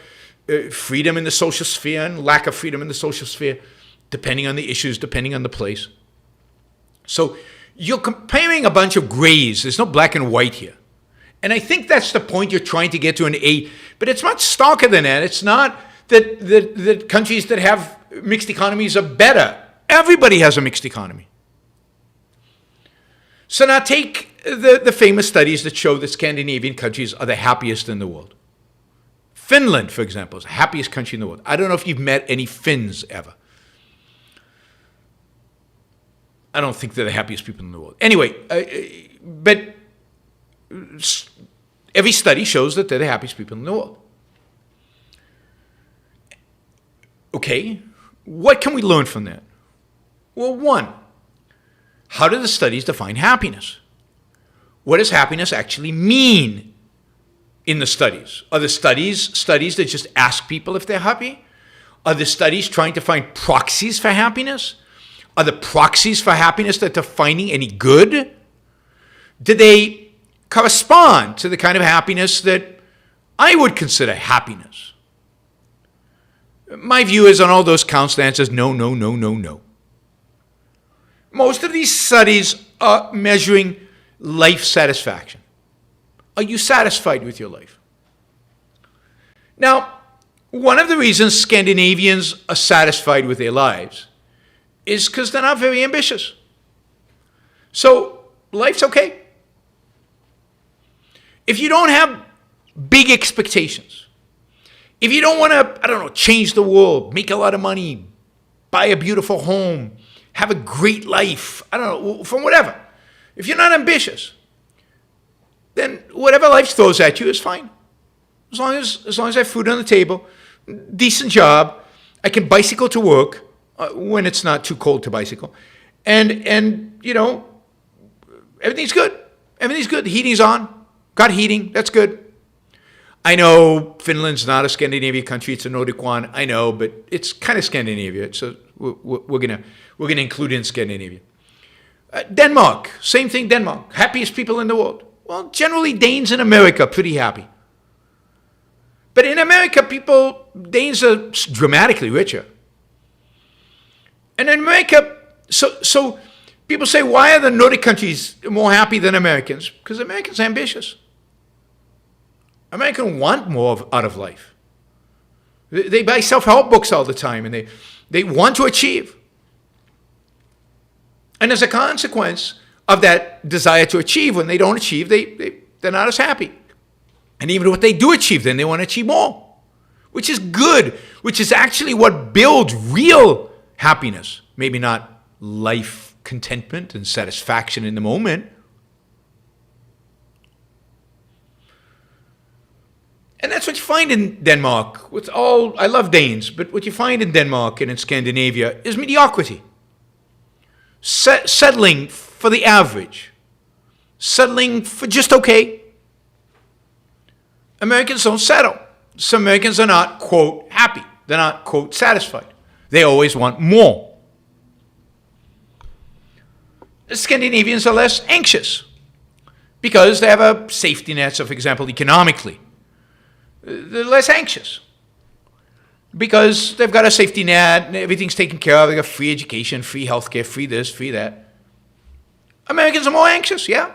of freedom in the social sphere and lack of freedom in the social sphere, depending on the issues, depending on the place. So you're comparing a bunch of grays. There's no black and white here. And I think that's the point you're trying to get to but it's much starker than that. It's not that countries that have mixed economies are better. Everybody has a mixed economy. So now take the famous studies that show that Scandinavian countries are the happiest in the world. Finland, for example, is the happiest country in the world. I don't know if you've met any Finns ever. I don't think they're the happiest people in the world. Anyway, but every study shows that they're the happiest people in the world. Okay, what can we learn from that? Well, one, how do the studies define happiness? What does happiness actually mean in the studies? Are the studies that just ask people if they're happy? Are the studies trying to find proxies for happiness? Are the proxies for happiness that they're finding any good? Do they correspond to the kind of happiness that I would consider happiness? My view is on all those counts, the answer is no, no, no, no, no. Most of these studies are measuring life satisfaction. Are you satisfied with your life? Now, one of the reasons Scandinavians are satisfied with their lives is because they're not very ambitious. So life's okay. If you don't have big expectations, if you don't want to, change the world, make a lot of money, buy a beautiful home, have a great life, from whatever. If you're not ambitious, then whatever life throws at you is fine. As long as I have food on the table, decent job, I can bicycle to work when it's not too cold to bicycle, and everything's good. Everything's good. The heating's on. Got heating. That's good. I know Finland's not a Scandinavian country; it's a Nordic one. I know, but it's kind of Scandinavia. So we're gonna include in Scandinavia. Denmark, same thing. Denmark, happiest people in the world. Well, generally Danes in America pretty happy. But in America, Danes are dramatically richer. And in America, so people say, why are the Nordic countries more happy than Americans? Because Americans are ambitious. Americans want more out of life. They buy self-help books all the time, and they want to achieve. And as a consequence of that desire to achieve, when they don't achieve, they're not as happy. And even what they do achieve, then they want to achieve more, which is good, which is actually what builds real happiness. Maybe not life contentment and satisfaction in the moment. And that's what you find in Denmark. I love Danes, but what you find in Denmark and in Scandinavia is mediocrity. Settling for the average. Settling for just okay. Americans don't settle. Some Americans are not, quote, happy. They're not, quote, satisfied. They always want more. The Scandinavians are less anxious because they have a safety net. So, for example, economically, they're less anxious because they've got a safety net and everything's taken care of. They got free education, free healthcare, free this, free that. Americans are more anxious, yeah.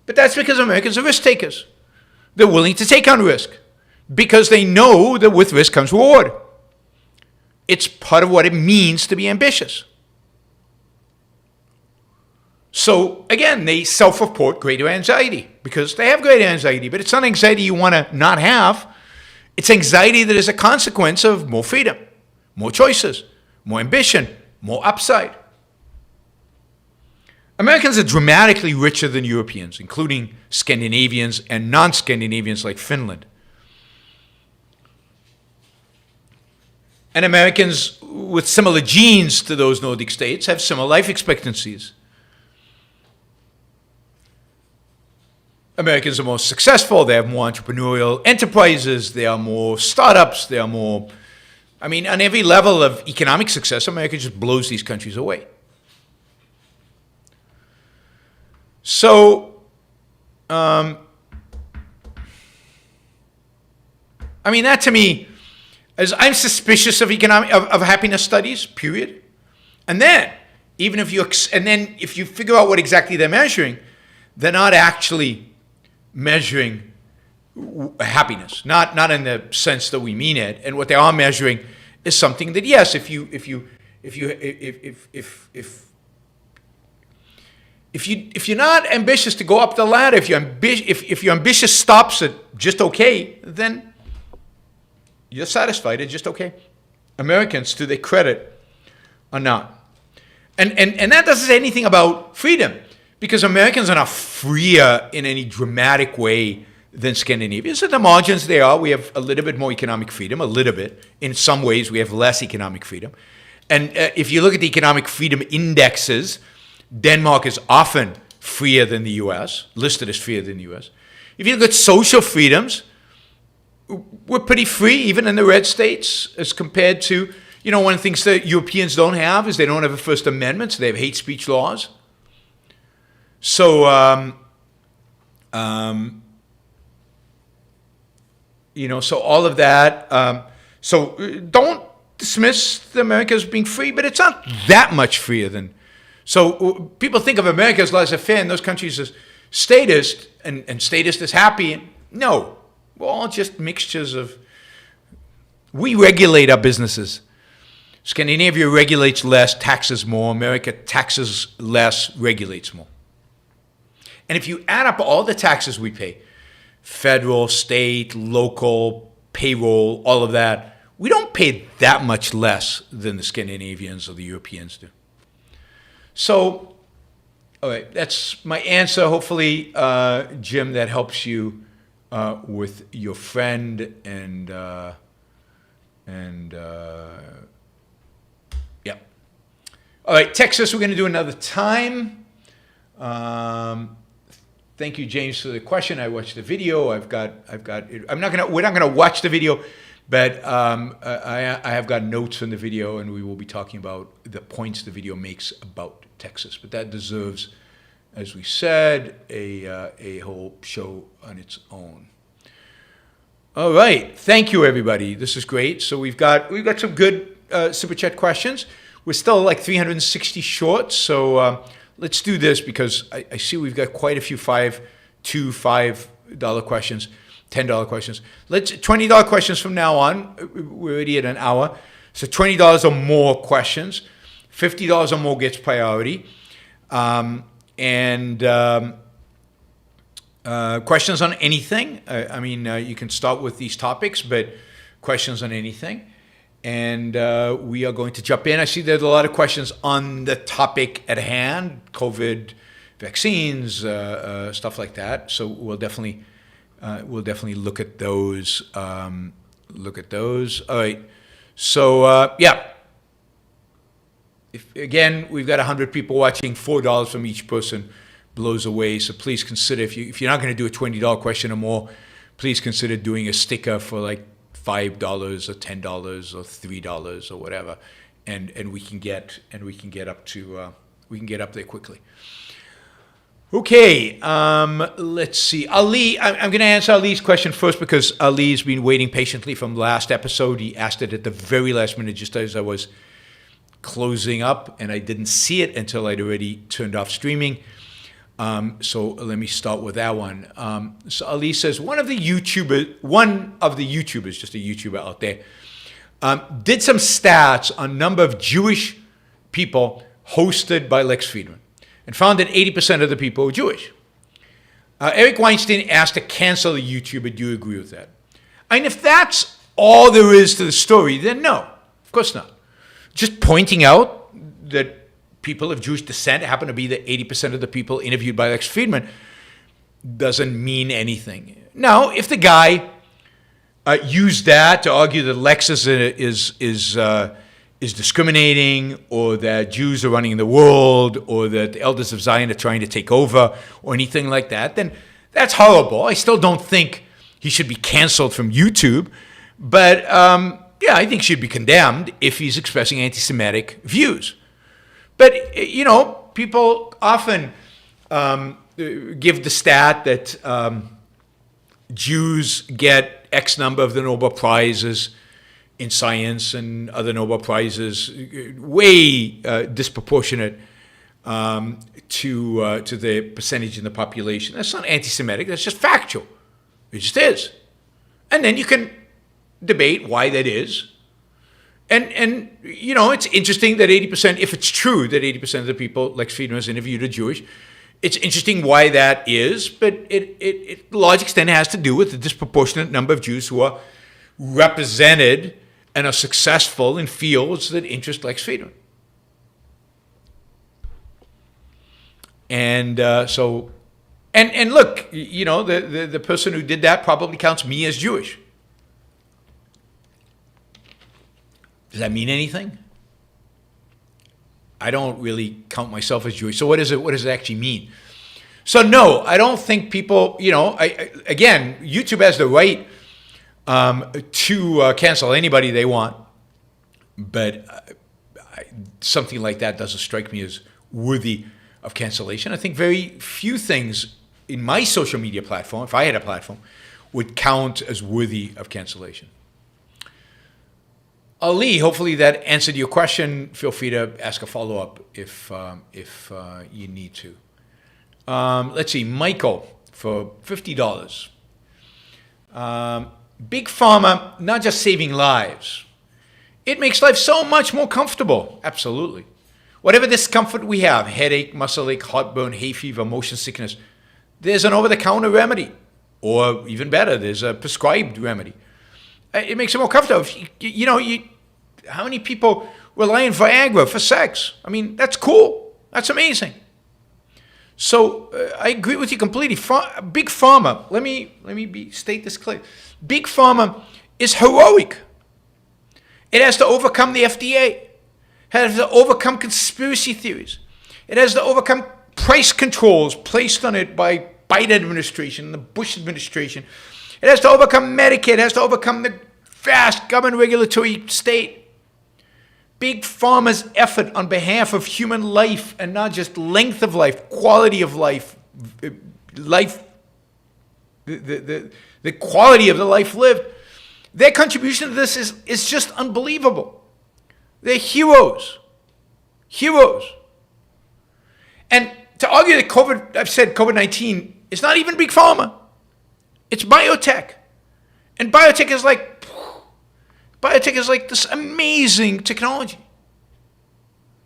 But that's because Americans are risk takers. They're willing to take on risk because they know that with risk comes reward. It's part of what it means to be ambitious. So, again, they self-report greater anxiety because they have greater anxiety, but it's not anxiety you want to not have. It's anxiety that is a consequence of more freedom, more choices, more ambition, more upside. Americans are dramatically richer than Europeans, including Scandinavians and non-Scandinavians like Finland. And Americans with similar genes to those Nordic states have similar life expectancies. Americans are more successful, they have more entrepreneurial enterprises, they are more startups, they are more, on every level of economic success, America just blows these countries away. So, that to me, is I'm suspicious of of happiness studies, period. And then, if you figure out what exactly they're measuring, they're not actually measuring happiness, not in the sense that we mean it. And what they are measuring is something that, yes, if you're not ambitious to go up the ladder, if your ambitious stops at just okay, then you're satisfied at just okay. Americans, to their credit, are not. And that doesn't say anything about freedom, because Americans are not freer in any dramatic way than Scandinavians. At the margins they are. We have a little bit more economic freedom, a little bit. In some ways, we have less economic freedom. And if you look at the economic freedom indexes, Denmark is often freer than the U.S., listed as freer than the U.S. If you look at social freedoms, we're pretty free, even in the red states, as compared to, one of the things that Europeans don't have is they don't have a First Amendment, so they have hate speech laws. So, so all of that. So don't dismiss America as being free, but it's not that much freer than. So people think of America as laissez-faire in those countries as statist, and statist is happy. And no, we're all just mixtures of. We regulate our businesses. Scandinavia regulates less, taxes more. America taxes less, regulates more. And if you add up all the taxes we pay, federal, state, local, payroll, all of that, we don't pay that much less than the Scandinavians or the Europeans do. So, all right, that's my answer. Hopefully, Jim, that helps you with your friend and yeah. All right, Texas, we're going to do another time. Thank you, James, for the question. I watched the video. We're not gonna watch the video, but I have got notes from the video, and we will be talking about the points the video makes about Texas. But that deserves, as we said, a whole show on its own. All right, thank you, everybody. This is great. So we've got some good super chat questions. We're still like 360 short, so. Let's do this because I see we've got quite a few $5 questions, $10 questions. Let's $20 questions from now on. We're already at an hour. So $20 or more questions. $50 or more gets priority. Questions on anything. You can start with these topics, but questions on anything. And we are going to jump in. I see there's a lot of questions on the topic at hand, COVID, vaccines, stuff like that. So we'll definitely look at those. All right. So yeah. Again, we've got 100 people watching. $4 from each person blows away. So please consider, if you're not going to do a $20 question or more, please consider doing a sticker for like $5 or $10 or $3 or whatever, and we can get up there quickly. Okay, let's see. Ali, I'm going to answer Ali's question first because Ali's been waiting patiently from last episode. He asked it at the very last minute, just as I was closing up, and I didn't see it until I'd already turned off streaming. So let me start with that one. So Ali says, one of the YouTubers, just a YouTuber out there, did some stats on number of Jewish people hosted by Lex Friedman and found that 80% of the people were Jewish. Eric Weinstein asked to cancel the YouTuber. Do you agree with that? And if that's all there is to the story, then no, of course not. just pointing out that people of Jewish descent happen to be the 80% of the people interviewed by Lex Friedman doesn't mean anything. Now, if the guy used that to argue that Lex is discriminating, or that Jews are running the world, or that the elders of Zion are trying to take over, or anything like that, then that's horrible. I still don't think he should be canceled from YouTube, but yeah, I think he should be condemned if he's expressing anti-Semitic views. But, people often give the stat that Jews get X number of the Nobel Prizes in science and other Nobel Prizes, way disproportionate to the percentage in the population. That's not anti-Semitic. That's just factual. It just is. And then you can debate why that is. And it's interesting that 80%, if it's true that 80% of the people Lex Friedman has interviewed are Jewish, it's interesting why that is, but it to a large extent has to do with the disproportionate number of Jews who are represented and are successful in fields that interest Lex Friedman. And look, the person who did that probably counts me as Jewish. Does that mean anything? I don't really count myself as Jewish. So what does it actually mean? So no, I don't think people, again, YouTube has the right to cancel anybody they want, but something like that doesn't strike me as worthy of cancellation. I think very few things in my social media platform, if I had a platform, would count as worthy of cancellation. Ali, hopefully that answered your question. Feel free to ask a follow-up if you need to. Let's see, Michael for $50. Big Pharma, not just saving lives. It makes life so much more comfortable. Absolutely. Whatever discomfort we have, headache, muscle ache, heartburn, hay fever, motion sickness, there's an over-the-counter remedy. Or even better, there's a prescribed remedy. It makes it more comfortable. How many people rely on Viagra for sex? I mean, that's cool. That's amazing. So I agree with you completely. Big Pharma, let me state this clear. Big Pharma is heroic. It has to overcome the FDA. It has to overcome conspiracy theories. It has to overcome price controls placed on it by Biden administration, the Bush administration. It has to overcome Medicaid. It has to overcome the vast government regulatory state. Big Pharma's effort on behalf of human life, and not just length of life, quality of life, the quality of the life lived. Their contribution to this is just unbelievable. They're heroes. Heroes. And to argue that COVID-19 is not even Big Pharma. It's biotech. And biotech is like this amazing technology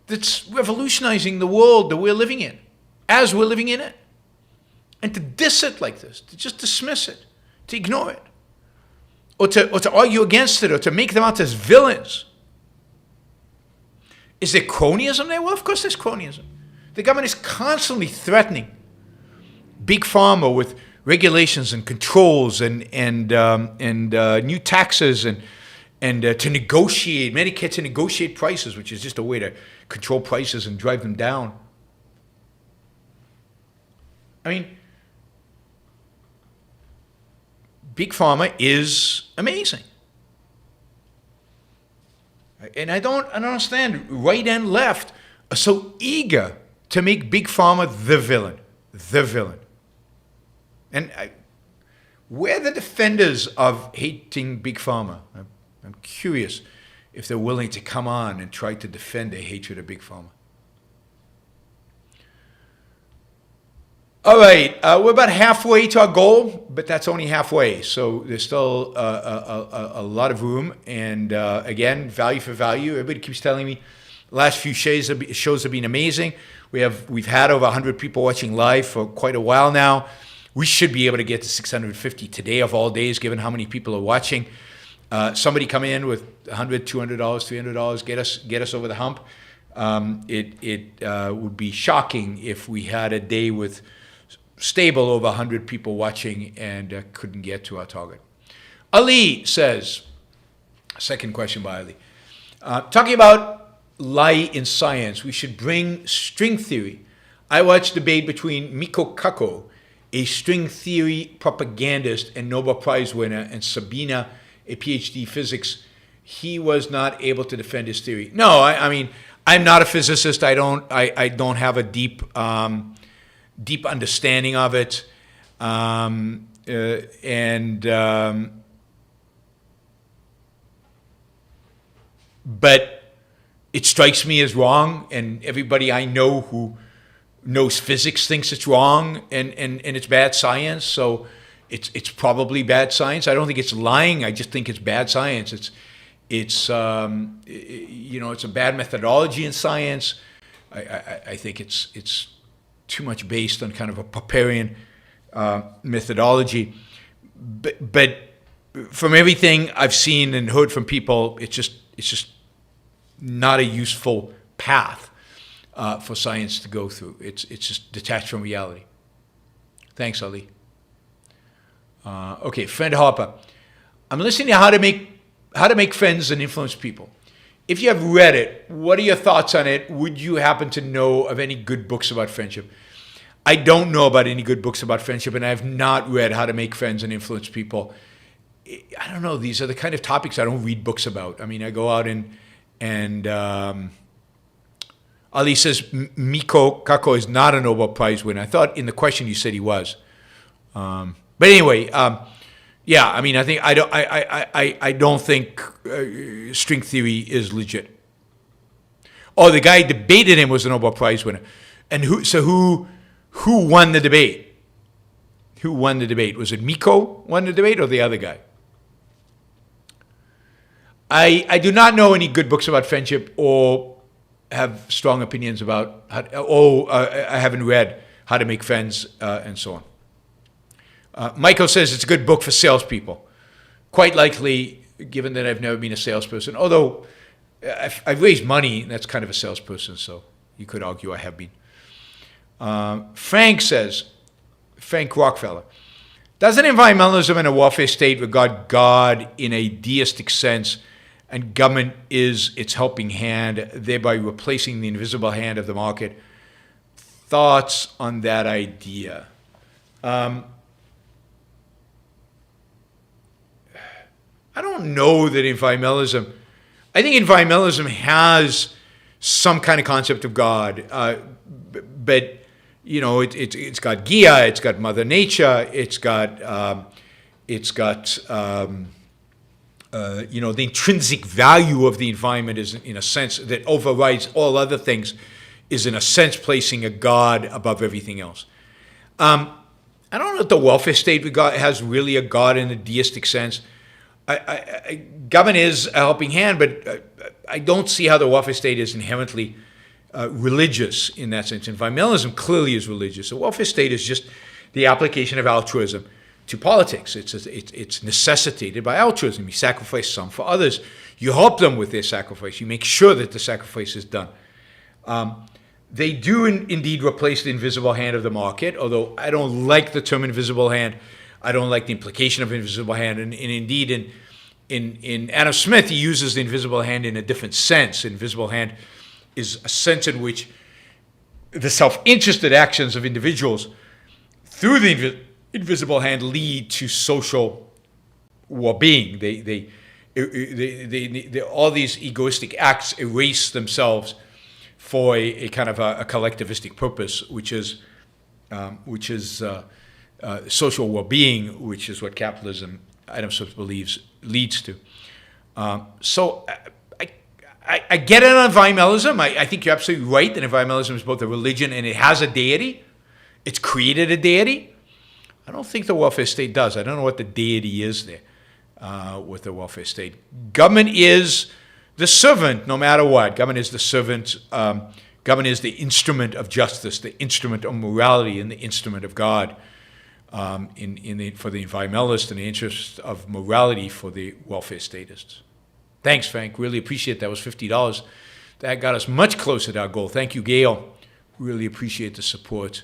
that's revolutionizing the world that we're living in, as we're living in it. And to diss it like this, to just dismiss it, to ignore it, or to argue against it, or to make them out as villains. Is there cronyism there? Well, of course there's cronyism. The government is constantly threatening Big Pharma with regulations and controls and new taxes and to negotiate, Medicare to negotiate prices, which is just a way to control prices and drive them down. I mean, Big Pharma is amazing. And I don't understand, right and left are so eager to make Big Pharma the villain. The villain. And we're the defenders of hating Big Pharma. I'm curious if they're willing to come on and try to defend their hatred of Big Pharma. All right, we're about halfway to our goal, but that's only halfway. So there's still a lot of room. And again, value for value. Everybody keeps telling me the last few shows have been amazing. We've had over 100 people watching live for quite a while now. We should be able to get to 650 today of all days, given how many people are watching. Somebody come in with $100, $200, $300, get us over the hump. It would be shocking if we had a day with stable over 100 people watching and couldn't get to our target. Ali says, second question by Ali, talking about lie in science, we should bring string theory. I watched debate between Miko Kako, a string theory propagandist and Nobel Prize winner, and Sabina, a PhD physics. He was not able to defend his theory. No, I mean, I'm not a physicist. I don't have a deep understanding of it, but it strikes me as wrong, and everybody I know who knows physics thinks it's wrong, and it's bad science. So it's probably bad science. I don't think it's lying. I just think it's bad science. It's a bad methodology in science. I think it's too much based on kind of a Popperian methodology. But from everything I've seen and heard from people, it's just not a useful path for science to go through. It's just detached from reality. Thanks, Ali. Okay, friend Harper. I'm listening to how to make friends and influence people. If you have read it, what are your thoughts on it? Would you happen to know of any good books about friendship? I don't know about any good books about friendship, and I have not read How to Make Friends and Influence People. I don't know. These are the kind of topics I don't read books about. I mean, I go out and Ali says Miko Kako is not a Nobel Prize winner. I thought in the question you said he was. But anyway, yeah. I mean, I don't think string theory is legit. Oh, the guy who debated him was a Nobel Prize winner, and who won the debate? Who won the debate? Was it Miko won the debate or the other guy? I do not know any good books about friendship or have strong opinions about I haven't read How to Make Friends and so on. Michael says it's a good book for salespeople. Quite likely, given that I've never been a salesperson, although I've raised money, that's kind of a salesperson, so you could argue I have been. Frank says, Frank Rockefeller, doesn't environmentalism and a welfare state regard God in a deistic sense, and government is its helping hand, thereby replacing the invisible hand of the market? Thoughts on that idea? I don't know that environmentalism, I think environmentalism has some kind of concept of God, but it's got Gaia, it's got Mother Nature, it's got the intrinsic value of the environment is, in a sense, that overrides all other things, is in a sense placing a God above everything else. I don't know if the welfare state has really a God in a deistic sense. Government is a helping hand, but I don't see how the welfare state is inherently religious in that sense. Environmentalism clearly is religious. The welfare state is just the application of altruism to politics. It's necessitated by altruism. You sacrifice some for others. You help them with their sacrifice. You make sure that the sacrifice is done. They do indeed replace the invisible hand of the market, although I don't like the term invisible hand. I don't like the implication of invisible hand. And indeed, in Adam Smith, he uses the invisible hand in a different sense. Invisible hand is a sense in which the self-interested actions of individuals through the invisible hand lead to social well-being. They all these egoistic acts erase themselves for a kind of a collectivistic purpose, which is social well-being, which is what capitalism, Adam Smith believes, leads to. So I get it on environmentalism. I think you're absolutely right that environmentalism is both a religion and it has a deity. It's created a deity. I don't think the welfare state does. I don't know what the deity is there with the welfare state. Government is the servant, no matter what. Government is the servant. Government is the instrument of justice, the instrument of morality, and the instrument of God. for the environmentalists and the interest of morality for the welfare statists. Thanks, Frank. Really appreciate that. Was $50. That got us much closer to our goal. Thank you, Gail. Really appreciate the support.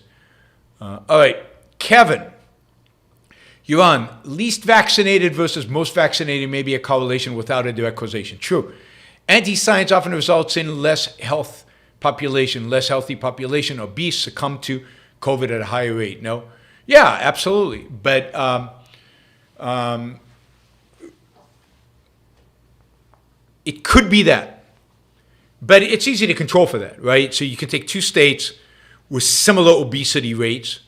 All right, Kevin. Yaron, least vaccinated versus most vaccinated may be a correlation without a direct causation. True. Anti-science often results in less healthy population, obese, succumb to COVID at a higher rate. No? Yeah, absolutely. But it could be that. But it's easy to control for that, right? So you can take two states with similar obesity rates.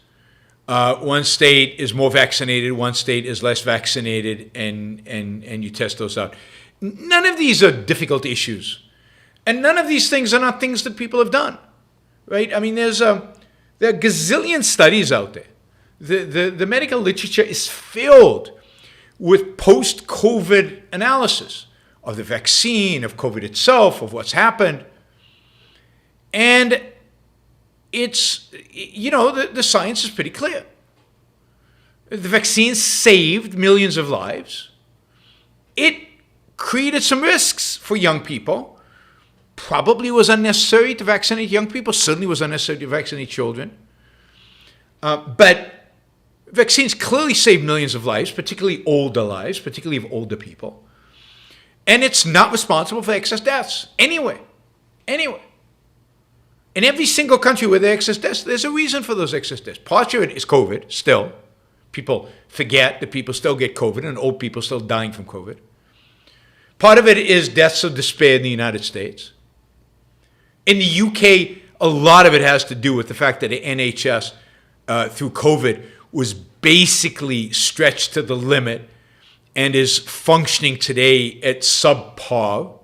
One state is more vaccinated, one state is less vaccinated, and you test those out. None of these are difficult issues. And none of these things are not things that people have done, right? I mean, there are gazillion studies out there. The medical literature is filled with post-COVID analysis of the vaccine, of COVID itself, of what's happened. And it's, the science is pretty clear. The vaccine saved millions of lives. It created some risks for young people. Probably was unnecessary to vaccinate young people. Certainly was unnecessary to vaccinate children. But vaccines clearly save millions of lives, particularly older lives, particularly of older people. And it's not responsible for excess deaths anyway. In every single country where there are excess deaths, there's a reason for those excess deaths. Part of it is COVID, still. People forget that people still get COVID and old people still dying from COVID. Part of it is deaths of despair in the United States. In the UK, a lot of it has to do with the fact that the NHS, through COVID, was basically stretched to the limit and is functioning today at subpar.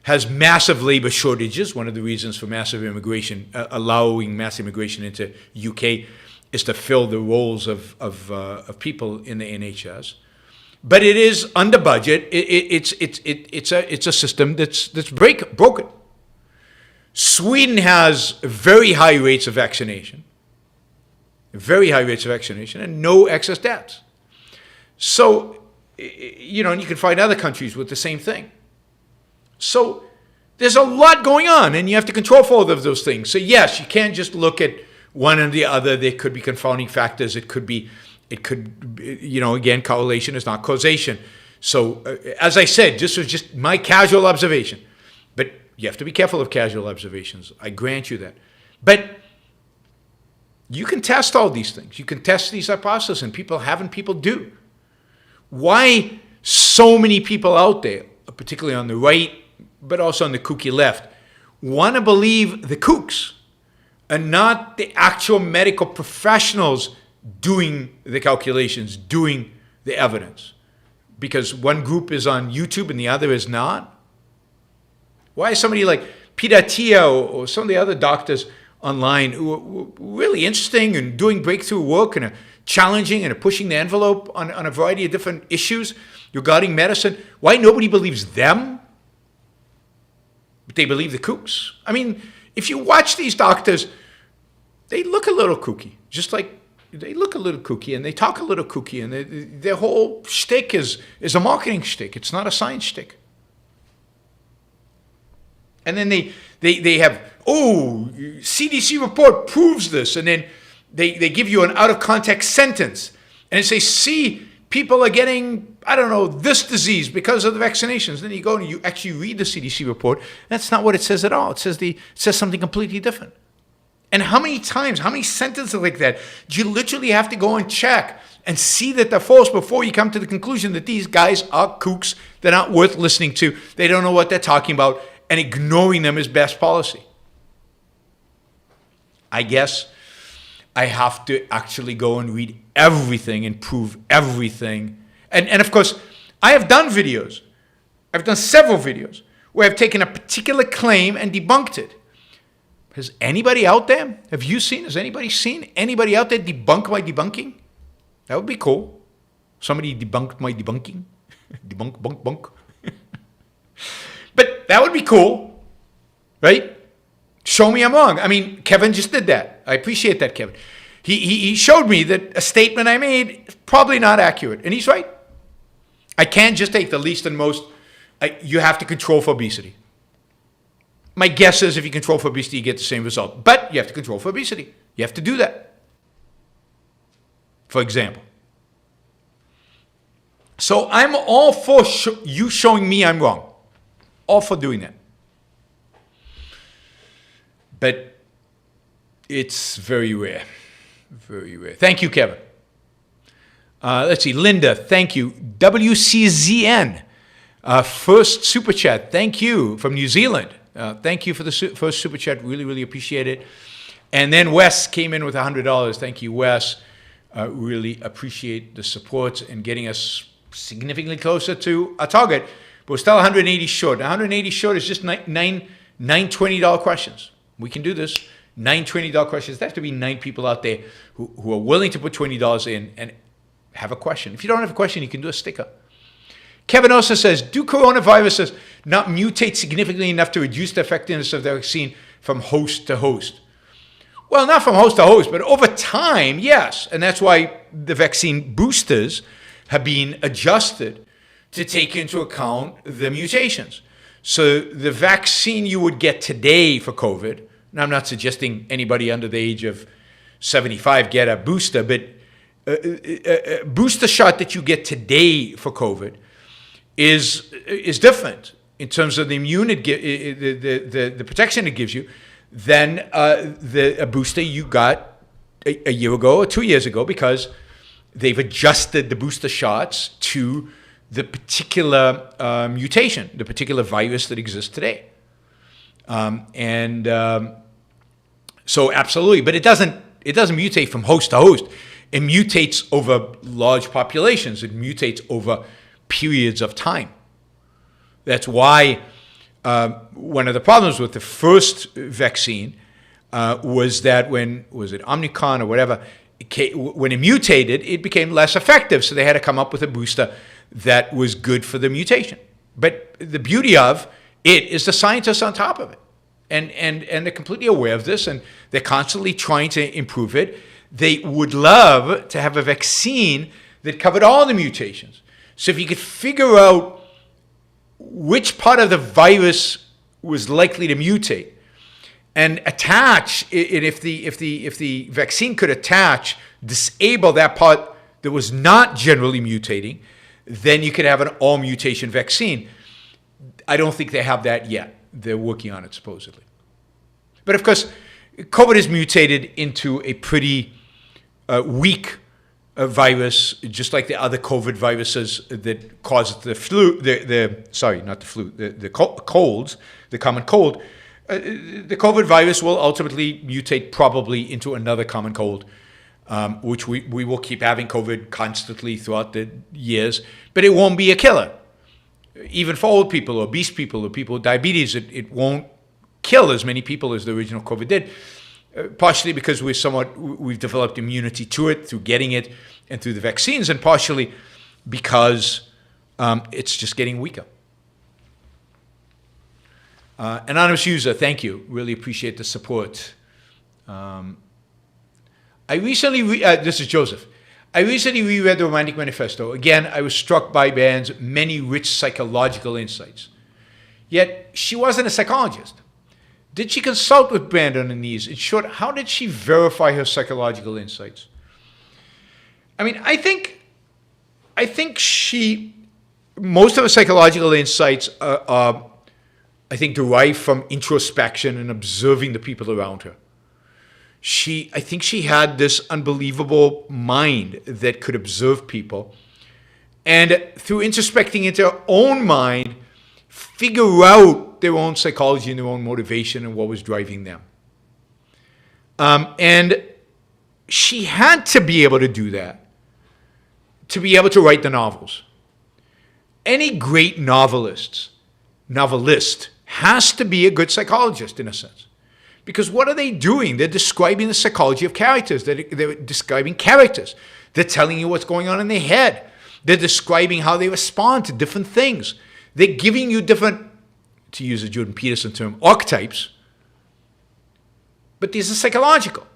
Has massive labor shortages. One of the reasons for massive immigration, allowing mass immigration into UK, is to fill the roles of people in the NHS. But it is under budget. It's a system that's broken. Sweden has very high rates of vaccination, and no excess deaths. So, and you can find other countries with the same thing. So there's a lot going on, and you have to control for all of those things. So yes, you can't just look at one and the other. There could be confounding factors. It could, again, correlation is not causation. So as I said, this was just my casual observation. But you have to be careful of casual observations. I grant you that. But you can test all these things. You can test these hypotheses, and people do. Why so many people out there, particularly on the right, but also on the kooky left, want to believe the kooks and not the actual medical professionals doing the calculations, doing the evidence? Because one group is on YouTube and the other is not? Why is somebody like Peter Attia or some of the other doctors online who are really interesting and doing breakthrough work and are challenging and are pushing the envelope on a variety of different issues regarding medicine, why nobody believes them? But they believe the kooks. I mean, if you watch these doctors, they look a little kooky, just like they look a little kooky and they talk a little kooky, and their whole shtick is a marketing shtick. It's not a science shtick. And then they have, CDC report proves this, and then they give you an out-of-context sentence, and it says, see, people are getting, this disease because of the vaccinations. Then you go and you actually read the CDC report. That's not what it says at all. It says something completely different. And how many sentences like that do you literally have to go and check and see that they're false before you come to the conclusion that these guys are kooks, they're not worth listening to, they don't know what they're talking about, and ignoring them is best policy? I guess I have to actually go and read everything and prove everything. And of course, I have done videos. I've done several videos where I've taken a particular claim and debunked it. Has anybody out there, has anybody seen anybody out there debunk my debunking? That would be cool. Somebody debunked my debunking. Bunk. But that would be cool, right? Show me I'm wrong. I mean, Kevin just did that. I appreciate that, Kevin. He showed me that a statement I made is probably not accurate. And he's right. I can't just take the least and most. You have to control for obesity. My guess is if you control for obesity, you get the same result. But you have to control for obesity. You have to do that. For example. So I'm all for you showing me I'm wrong. All for doing that. But it's very rare. Very rare. Thank you, Kevin. Let's see. Linda, thank you. WCZN, first super chat. Thank you from New Zealand. Thank you for the first super chat. Really, really appreciate it. And then Wes came in with $100. Thank you, Wes. Really appreciate the support and getting us significantly closer to our target. But we're still 180 short. 180 short is just nine $20 questions. We can do this. 9 $20 questions. There have to be 9 people out there who are willing to put $20 in and have a question. If you don't have a question, you can do a sticker. Kevin also says, do coronaviruses not mutate significantly enough to reduce the effectiveness of the vaccine from host to host? Well, not from host to host, but over time, yes. And that's why the vaccine boosters have been adjusted to take into account the mutations. So the vaccine you would get today for COVID, and I'm not suggesting anybody under the age of 75 get a booster, but a booster shot that you get today for COVID is different in terms of the immunity, the protection it gives you than a booster you got a year ago or 2 years ago, because they've adjusted the booster shots to the particular mutation, the particular virus that exists today. So absolutely, but it doesn't mutate from host to host. It mutates over large populations. It mutates over periods of time. That's why one of the problems with the first vaccine was that was it Omicron or whatever, when it mutated, it became less effective. So they had to come up with a booster that was good for the mutation. But the beauty of it is the scientists on top of it. And they're completely aware of this, and they're constantly trying to improve it. They would love to have a vaccine that covered all the mutations. So if you could figure out which part of the virus was likely to mutate and attach, and if the vaccine could disable that part that was not generally mutating, then you could have an all mutation vaccine. I don't think they have that yet. They're working on it, supposedly. But of course, COVID is mutated into a pretty weak virus, just like the other COVID viruses that cause the flu, the colds, the common cold. The COVID virus will ultimately mutate probably into another common cold, which we will keep having COVID constantly throughout the years, but it won't be a killer. Even for old people, or obese people, or people with diabetes, it won't kill as many people as the original COVID did, partially because we've developed immunity to it through getting it and through the vaccines, and partially because it's just getting weaker. Anonymous user, thank you. Really appreciate the support. I recently, this is Joseph. I recently reread the Romantic Manifesto. Again, I was struck by Band's many rich psychological insights. Yet, she wasn't a psychologist. Did she consult with Brand on her knees? In short, how did she verify her psychological insights? I mean, I think most of her psychological insights are I think, derived from introspection and observing the people around her. I think she had this unbelievable mind that could observe people, and through introspecting into her own mind, figure out their own psychology and their own motivation and what was driving them. And she had to be able to do that, to be able to write the novels. Any great novelist has to be a good psychologist in a sense. Because what are they doing? They're describing the psychology of characters. They're describing characters. They're telling you what's going on in their head. They're describing how they respond to different things. They're giving you different, to use a Jordan Peterson term, archetypes. But these are psychological.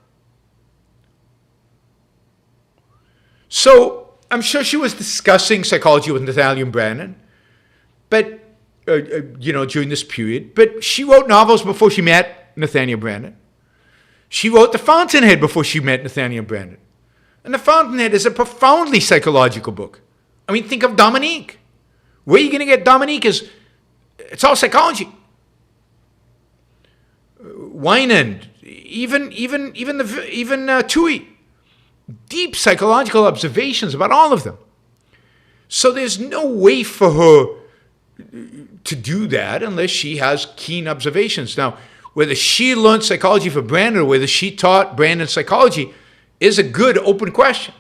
So I'm sure she was discussing psychology with Nathaniel Branden, but during this period. But she wrote novels before she met Nathaniel Branden. She wrote The Fountainhead before she met Nathaniel Branden. And The Fountainhead is a profoundly psychological book. I mean, think of Dominique. Where are you going to get Dominique? It's all psychology. Weinand, even Tui, deep psychological observations about all of them. So there's no way for her to do that unless she has keen observations. Now, whether she learned psychology for Branden or whether she taught Branden psychology is a good open question.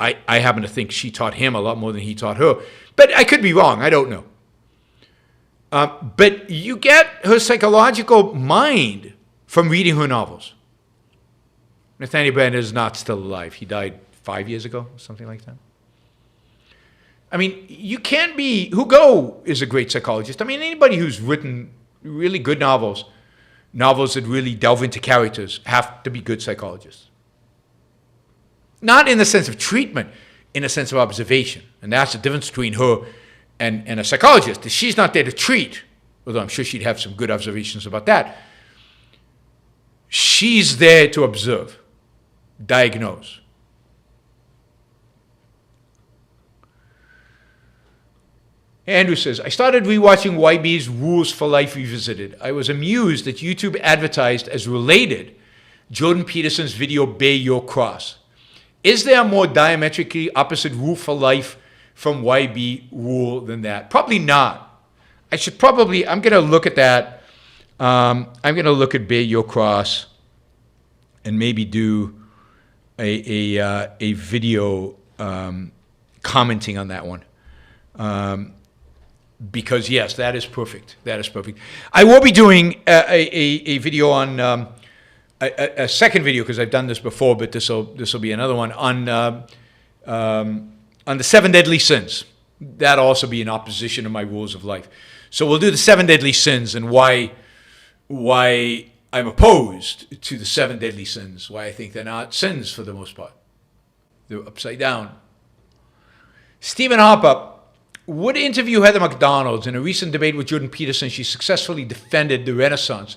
I happen to think she taught him a lot more than he taught her. But I could be wrong. I don't know. But you get her psychological mind from reading her novels. Nathaniel Branden is not still alive. He died 5 years ago, something like that. I mean, you can't be... Hugo is a great psychologist. I mean, anybody who's written really good novels that really delve into characters, have to be good psychologists. Not in the sense of treatment, in a sense of observation. And that's the difference between her and a psychologist. She's not there to treat, although I'm sure she'd have some good observations about that. She's there to observe, diagnose. Andrew says, I started rewatching YB's Rules for Life Revisited. I was amused that YouTube advertised as related Jordan Peterson's video Bear Your Cross. Is there a more diametrically opposite rule for life from YB rule than that? Probably not. I'm going to look at that. I'm going to look at Bear Your Cross and maybe do a video commenting on that one. Because yes, that is perfect. That is perfect. I will be doing a video on a second video because I've done this before, but this will be another one on the 7 deadly sins. That'll also be in opposition to my rules of life. So we'll do the 7 deadly sins and why I'm opposed to the 7 deadly sins. Why I think they're not sins for the most part. They're upside down. Stephen Harper would interview Heather Macdonald. In a recent debate with Jordan Peterson, she successfully defended the Renaissance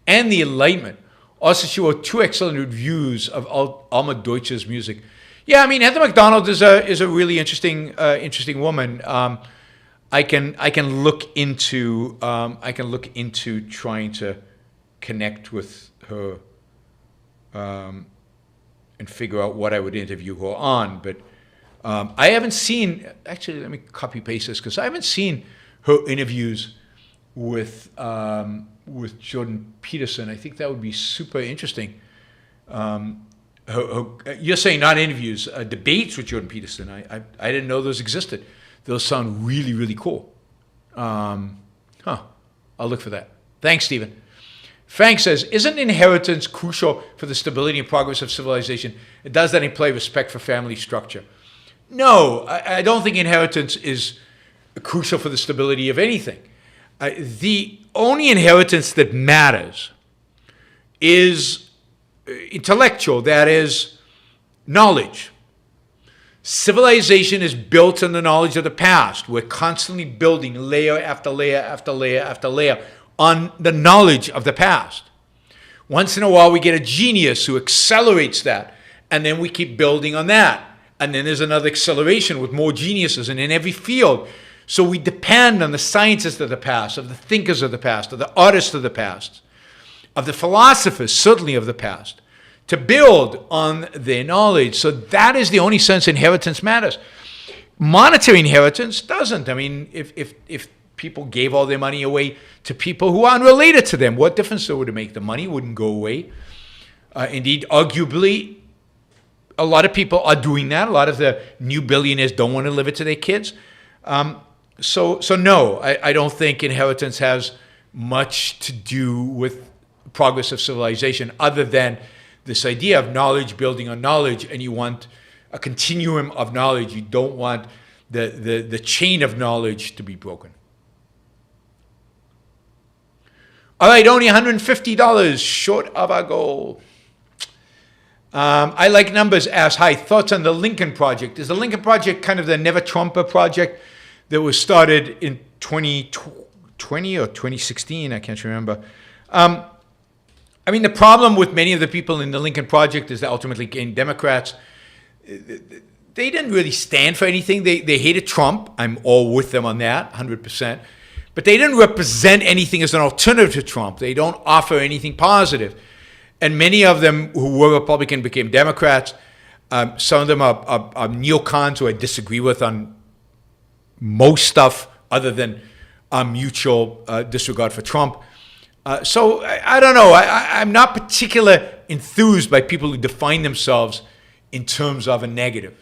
and the Enlightenment. Also, she wrote 2 excellent reviews of Alma Deutscher's music. Yeah, I mean, Heather Macdonald is a really interesting woman. I can look into trying to connect with her and figure out what I would interview her on, but. I haven't seen, actually, let me copy paste this because I haven't seen her interviews with Jordan Peterson. I think that would be super interesting. You're saying not interviews, debates with Jordan Peterson. I didn't know those existed. Those sound really, really cool. I'll look for that. Thanks, Stephen. Frank says, isn't inheritance crucial for the stability and progress of civilization? Does that imply respect for family structure? No, I don't think inheritance is crucial for the stability of anything. The only inheritance that matters is intellectual, that is, knowledge. Civilization is built on the knowledge of the past. We're constantly building layer after layer after layer after layer on the knowledge of the past. Once in a while, we get a genius who accelerates that, and then we keep building on that. And then there's another acceleration with more geniuses and in every field. So we depend on the scientists of the past, of the thinkers of the past, of the artists of the past, of the philosophers, certainly of the past, to build on their knowledge. So that is the only sense inheritance matters. Monetary inheritance doesn't. I mean, if people gave all their money away to people who are unrelated to them, what difference would it make? The money wouldn't go away. Indeed, arguably, a lot of people are doing that. A lot of the new billionaires don't want to leave it to their kids. So no, I don't think inheritance has much to do with progress of civilization other than this idea of knowledge building on knowledge, and you want a continuum of knowledge. You don't want the chain of knowledge to be broken. All right, only $150 short of our goal. I like numbers as high. Thoughts on the Lincoln Project? Is the Lincoln Project kind of the Never Trumper project that was started in 2020 or 2016? I can't remember. I mean, the problem with many of the people in the Lincoln Project is that ultimately gained Democrats. They didn't really stand for anything. They hated Trump. I'm all with them on that, 100%. But they didn't represent anything as an alternative to Trump. They don't offer anything positive. And many of them who were Republican became Democrats. Some of them are neocons who I disagree with on most stuff other than mutual disregard for Trump. So I don't know. I'm not particularly enthused by people who define themselves in terms of a negative.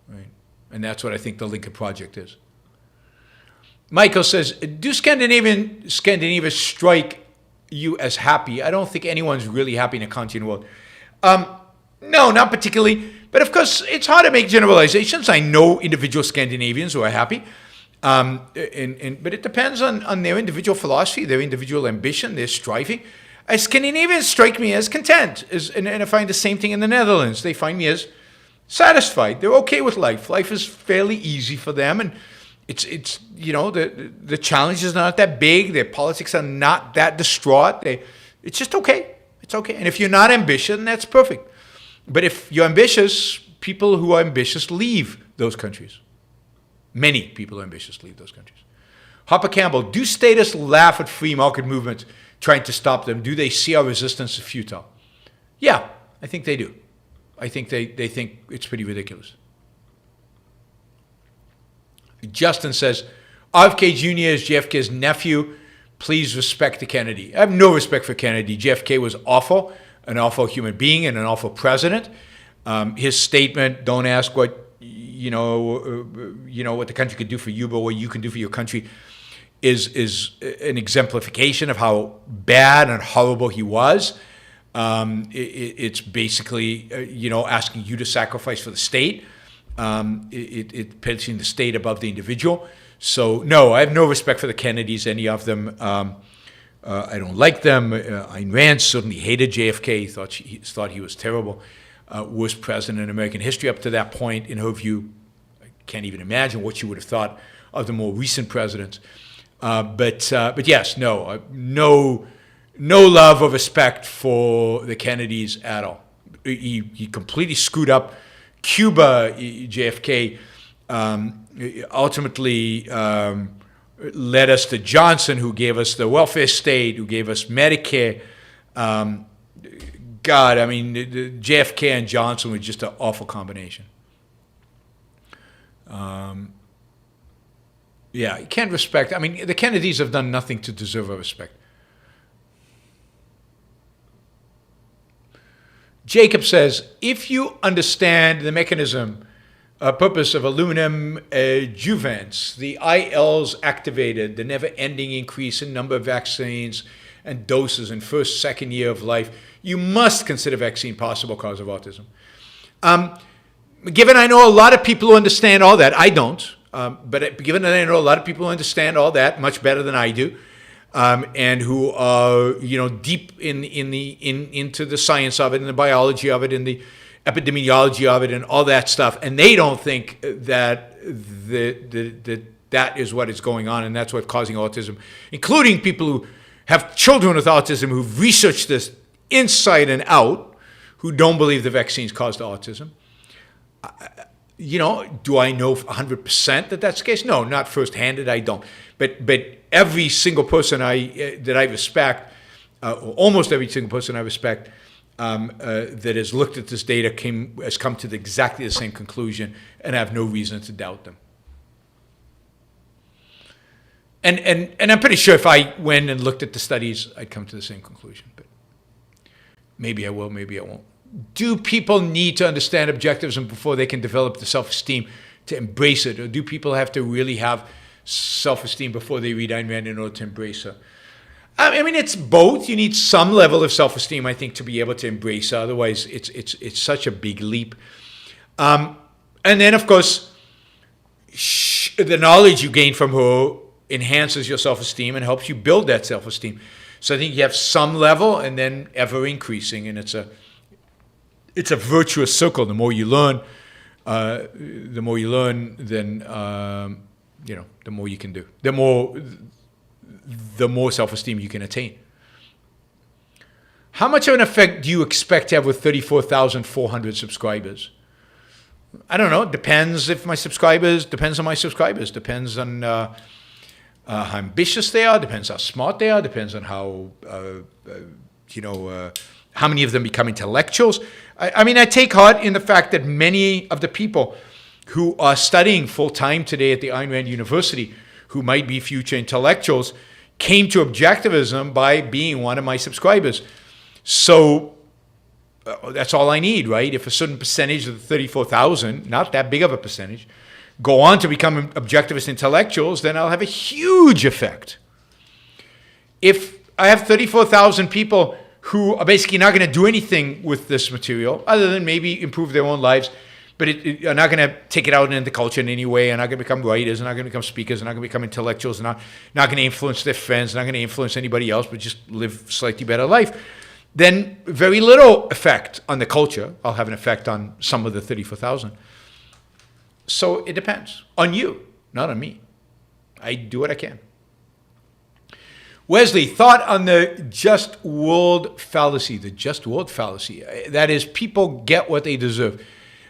Right? And that's what I think the Lincoln Project is. Michael says, do Scandinavia strike you as happy? I don't think anyone's really happy in a country in the world. No, not particularly. But of course, it's hard to make generalizations. I know individual Scandinavians who are happy. But it depends on their individual philosophy, their individual ambition, their striving. Scandinavians strike me as content. And I find the same thing in the Netherlands. They find me as satisfied. They're okay with life. Life is fairly easy for them. And it's the challenges are not that big. Their politics are not that distraught. It's just okay. It's okay. And if you're not ambitious, then that's perfect. But if you're ambitious, people who are ambitious leave those countries. Many people are ambitious leave those countries. Harper Campbell, do statists laugh at free market movements trying to stop them? Do they see our resistance as futile? Yeah, I think they do. I think they think it's pretty ridiculous. Justin says, RFK Jr. is JFK's nephew. Please respect the Kennedy. I have no respect for Kennedy. JFK was awful, an awful human being and an awful president. His statement, don't ask what what the country could do for you, but what you can do for your country, is an exemplification of how bad and horrible he was. It's basically, asking you to sacrifice for the state. It pitching the state above the individual. So no, I have no respect for the Kennedys, any of them. I don't like them. Ayn Rand certainly hated JFK. Thought he was terrible. Worst president in American history up to that point. In her view, I can't even imagine what she would have thought of the more recent presidents. But yes, no love or respect for the Kennedys at all. He completely screwed up Cuba. JFK ultimately led us to Johnson, who gave us the welfare state, who gave us Medicare. God, I mean, JFK and Johnson were just an awful combination. Yeah, you can't respect. I mean, the Kennedys have done nothing to deserve our respect. Jacob says, if you understand the mechanism, purpose of aluminum juvence, the ILs activated, the never-ending increase in number of vaccines and doses in first, second year of life, you must consider vaccine possible cause of autism. Given I know a lot of people who understand all that, I don't, but given that I know a lot of people who understand all that much better than I do, and who are deep into the science of it and the biology of it and the epidemiology of it and all that stuff, and they don't think that that is what is going on and that's what's causing autism, including people who have children with autism who've researched this inside and out, who don't believe the vaccines caused autism. Do I know 100% that that's the case? No, not first-handed, I don't. But every single person that I respect, almost every single person I respect that has looked at this data has come to exactly the same conclusion, and I have no reason to doubt them. And I'm pretty sure if I went and looked at the studies, I'd come to the same conclusion. But maybe I will, maybe I won't. Do people need to understand objectivism before they can develop the self-esteem to embrace it? Or do people have to really have self-esteem before they read Ayn Rand in order to embrace her? I mean, it's both. You need some level of self-esteem, I think, to be able to embrace her. Otherwise, it's such a big leap. And then, of course, the knowledge you gain from her enhances your self-esteem and helps you build that self-esteem. So I think you have some level and then ever increasing, and it's it's a virtuous circle. The more you learn, then the more you can do. The more self-esteem you can attain. How much of an effect do you expect to have with 34,400 subscribers? I don't know. Depends on my subscribers. Depends on how ambitious they are. Depends how smart they are. Depends on how many of them become intellectuals. I take heart in the fact that many of the people who are studying full-time today at the Ayn Rand University, who might be future intellectuals, came to Objectivism by being one of my subscribers. So that's all I need, right? If a certain percentage of the 34,000, not that big of a percentage, go on to become objectivist intellectuals, then I'll have a huge effect. If I have 34,000 people who are basically not going to do anything with this material, other than maybe improve their own lives, but are not going to take it out into the culture in any way, are not going to become writers, are not going to become speakers, are not going to become intellectuals, are not going to influence their friends, not going to influence anybody else, but just live a slightly better life, then very little effect on the culture. I'll have an effect on some of the 34,000. So it depends on you, not on me. I do what I can. Wesley, thought on the just world fallacy. The just world fallacy. That is, people get what they deserve.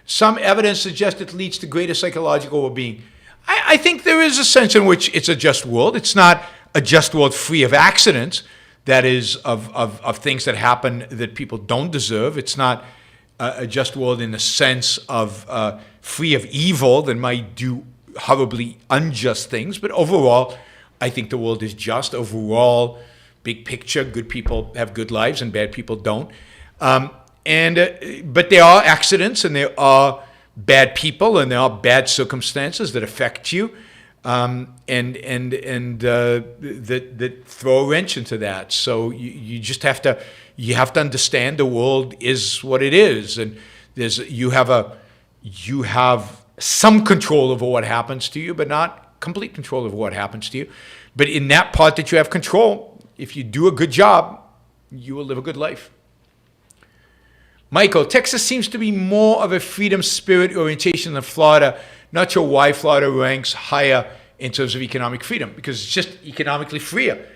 Some evidence suggests it leads to greater psychological well-being. I think there is a sense in which it's a just world. It's not a just world free of accidents. That is, of things that happen that people don't deserve. It's not a just world in the sense of free of evil that might do horribly unjust things. But overall, I think the world is just. Overall, big picture, good people have good lives and bad people don't. But there are accidents and there are bad people and there are bad circumstances that affect you. That throw a wrench into that. So you just have to understand the world is what it is, and you have some control over what happens to you, but not complete control over what happens to you. But in that part that you have control, if you do a good job, you will live a good life. Michael, Texas seems to be more of a freedom spirit orientation than Florida. Not sure why Florida ranks higher in terms of economic freedom, because it's just economically freer.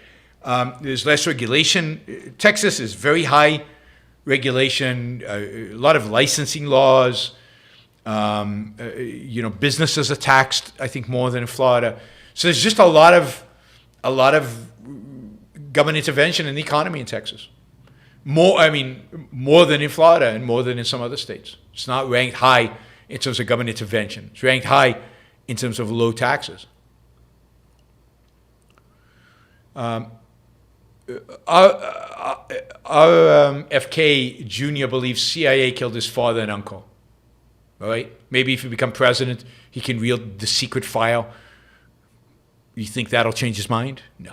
There's less regulation. Texas is very high regulation, a lot of licensing laws. Businesses are taxed, I think, more than in Florida. So there's just a lot of government intervention in the economy in Texas. More than in Florida and more than in some other states. It's not ranked high in terms of government intervention. It's ranked high in terms of low taxes. RFK Jr. believes CIA killed his father and uncle. All right? Maybe if he becomes president, he can wield the secret file. You think that'll change his mind? No.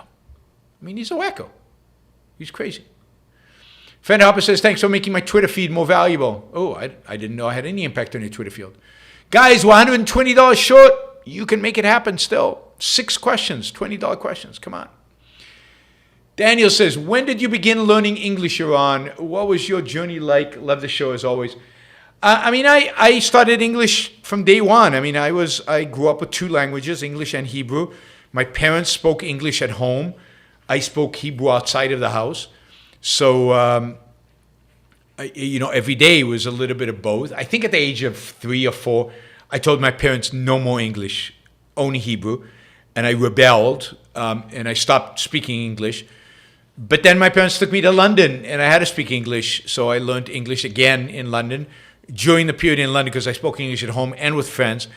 He's a wacko. He's crazy. Fender Hopper says, thanks for making my Twitter feed more valuable. Oh, I didn't know I had any impact on your Twitter feed. Guys, we're $120 short. You can make it happen still. 6 questions, $20 questions. Come on. Daniel says, when did you begin learning English, Yaron? What was your journey like? Love the show as always. I started English from day one. I grew up with 2 languages, English and Hebrew. My parents spoke English at home. I spoke Hebrew outside of the house. So, every day was a little bit of both. I think at the age of 3 or 4, I told my parents no more English, only Hebrew. And I rebelled, and I stopped speaking English. But then my parents took me to London, and I had to speak English. So I learned English again in London. During the period in London, because I spoke English at home and with friends,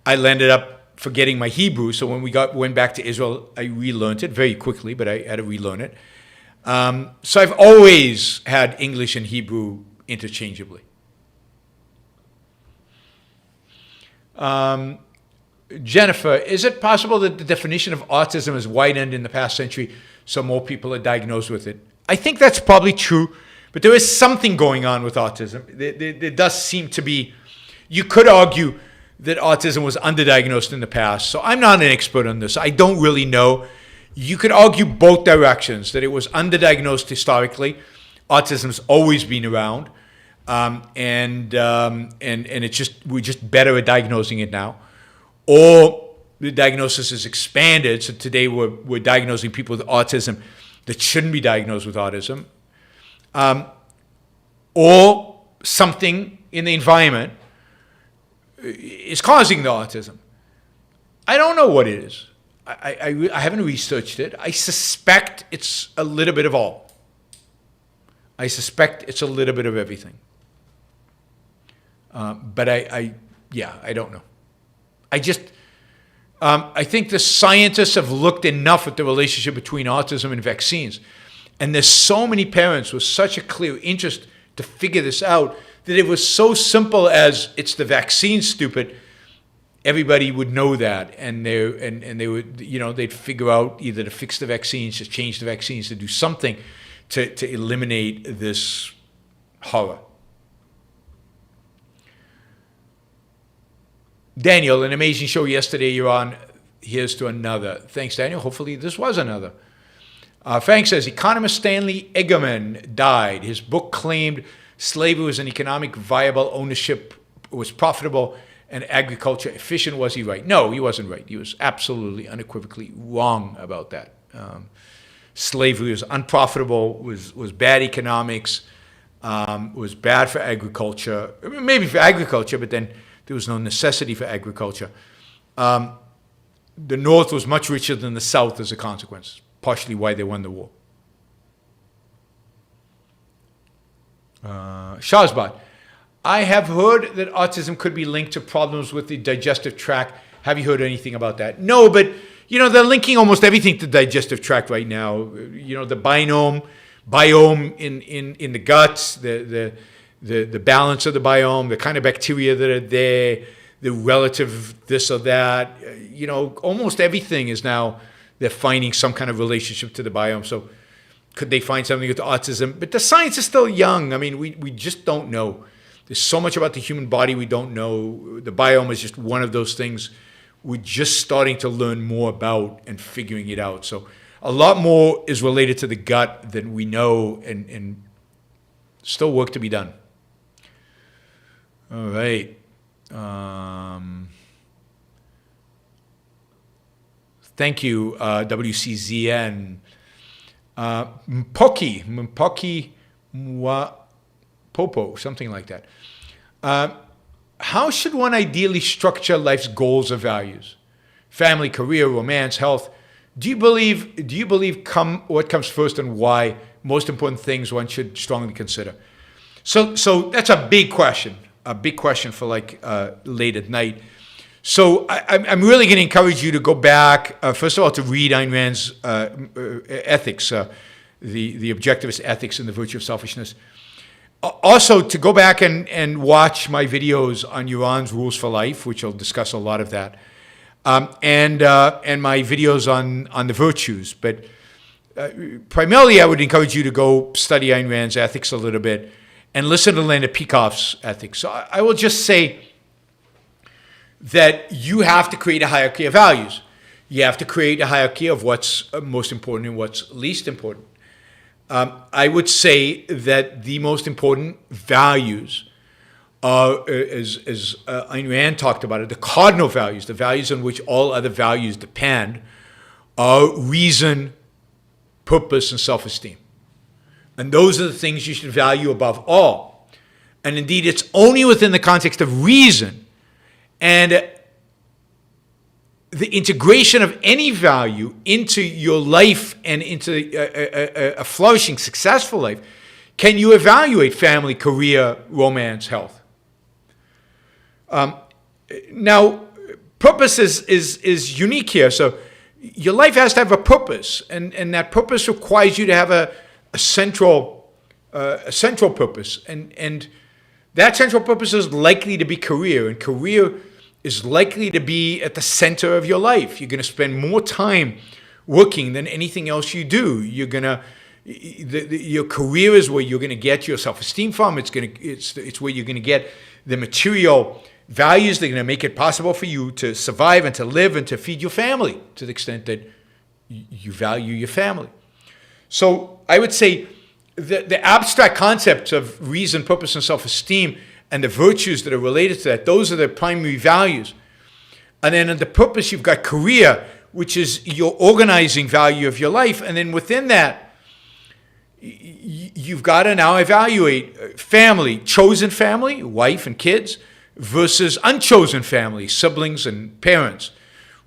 I landed up forgetting my Hebrew. So when we went back to Israel, I relearned it very quickly, but I had to relearn it. So I've always had English and Hebrew interchangeably. Jennifer, is it possible that the definition of autism has widened in the past century so more people are diagnosed with it? I think that's probably true, but there is something going on with autism. There does seem to be, you could argue that autism was underdiagnosed in the past, so I'm not an expert on this. I don't really know. You could argue both directions, that it was underdiagnosed historically. Autism's always been around. and it's just we're just better at diagnosing it now, or the diagnosis is expanded. So today we're diagnosing people with autism that shouldn't be diagnosed with autism, or something in the environment is causing the autism. I don't know what it is. I haven't researched it. I suspect it's a little bit of all. I suspect it's a little bit of everything. But I don't know. I think the scientists have looked enough at the relationship between autism and vaccines. And there's so many parents with such a clear interest to figure this out that it was so simple as it's the vaccine, stupid. Everybody would know that, and they would, they'd figure out either to fix the vaccines, to change the vaccines, to do something to eliminate this horror. Daniel, an amazing show yesterday, Yaron. Here's to another. Thanks, Daniel. Hopefully this was another. Frank says, Economist Stanley Engerman died. His book claimed slavery was an economic viable, ownership was profitable, and agriculture efficient. Was he right? No, he wasn't right. He was absolutely, unequivocally wrong about that. Slavery was unprofitable, was bad economics, was bad for agriculture, maybe for agriculture, but then there was no necessity for agriculture. The North was much richer than the South as a consequence, partially why they won the war. Shahzad, I have heard that autism could be linked to problems with the digestive tract. Have you heard anything about that? No, but they're linking almost everything to the digestive tract right now. The biome in the guts, the balance of the biome, the kind of bacteria that are there, the relative this or that. Almost everything is now, they're finding some kind of relationship to the biome. So could they find something with autism? But the science is still young. I mean, we just don't know. There's so much about the human body we don't know. The biome is just one of those things we're just starting to learn more about and figuring it out. So a lot more is related to the gut than we know, and still work to be done. All right. Thank you, WCZN. Mpoki Popo, something like that. How should one ideally structure life's goals or values? Family, career, romance, health. Do you believe what comes first and why? Most important things one should strongly consider. So that's a big question for late at night. So I'm really going to encourage you to go back, first of all, to read Ayn Rand's ethics, the objectivist ethics and the virtue of selfishness. Also, to go back and watch my videos on Yaron's Rules for Life, which will discuss a lot of that, and my videos on the virtues. But primarily, I would encourage you to go study Ayn Rand's ethics a little bit and listen to Leonard Peikoff's ethics. So I will just say that you have to create a hierarchy of values. You have to create a hierarchy of what's most important and what's least important. I would say that the most important values are, as Ayn Rand talked about it, the cardinal values, the values on which all other values depend, are reason, purpose, and self-esteem. And those are the things you should value above all. And indeed, it's only within the context of reason and the integration of any value into your life and into a flourishing, successful life, can you evaluate family, career, romance, health. Now, purpose is unique here. So your life has to have a purpose, and that purpose requires you to have a central purpose, and that central purpose is likely to be career, and career is likely to be at the center of your life. You're going to spend more time working than anything else you do. You're going to, your career is where you're going to get your self-esteem from. It's where you're going to get the material values that are going to make it possible for you to survive and to live and to feed your family to the extent that you value your family. So I would say the abstract concepts of reason, purpose, and self-esteem and the virtues that are related to that, those are the primary values. And then in the purpose, you've got career, which is your organizing value of your life. And then within that, you've got to now evaluate family, chosen family, wife and kids, versus unchosen family, siblings and parents.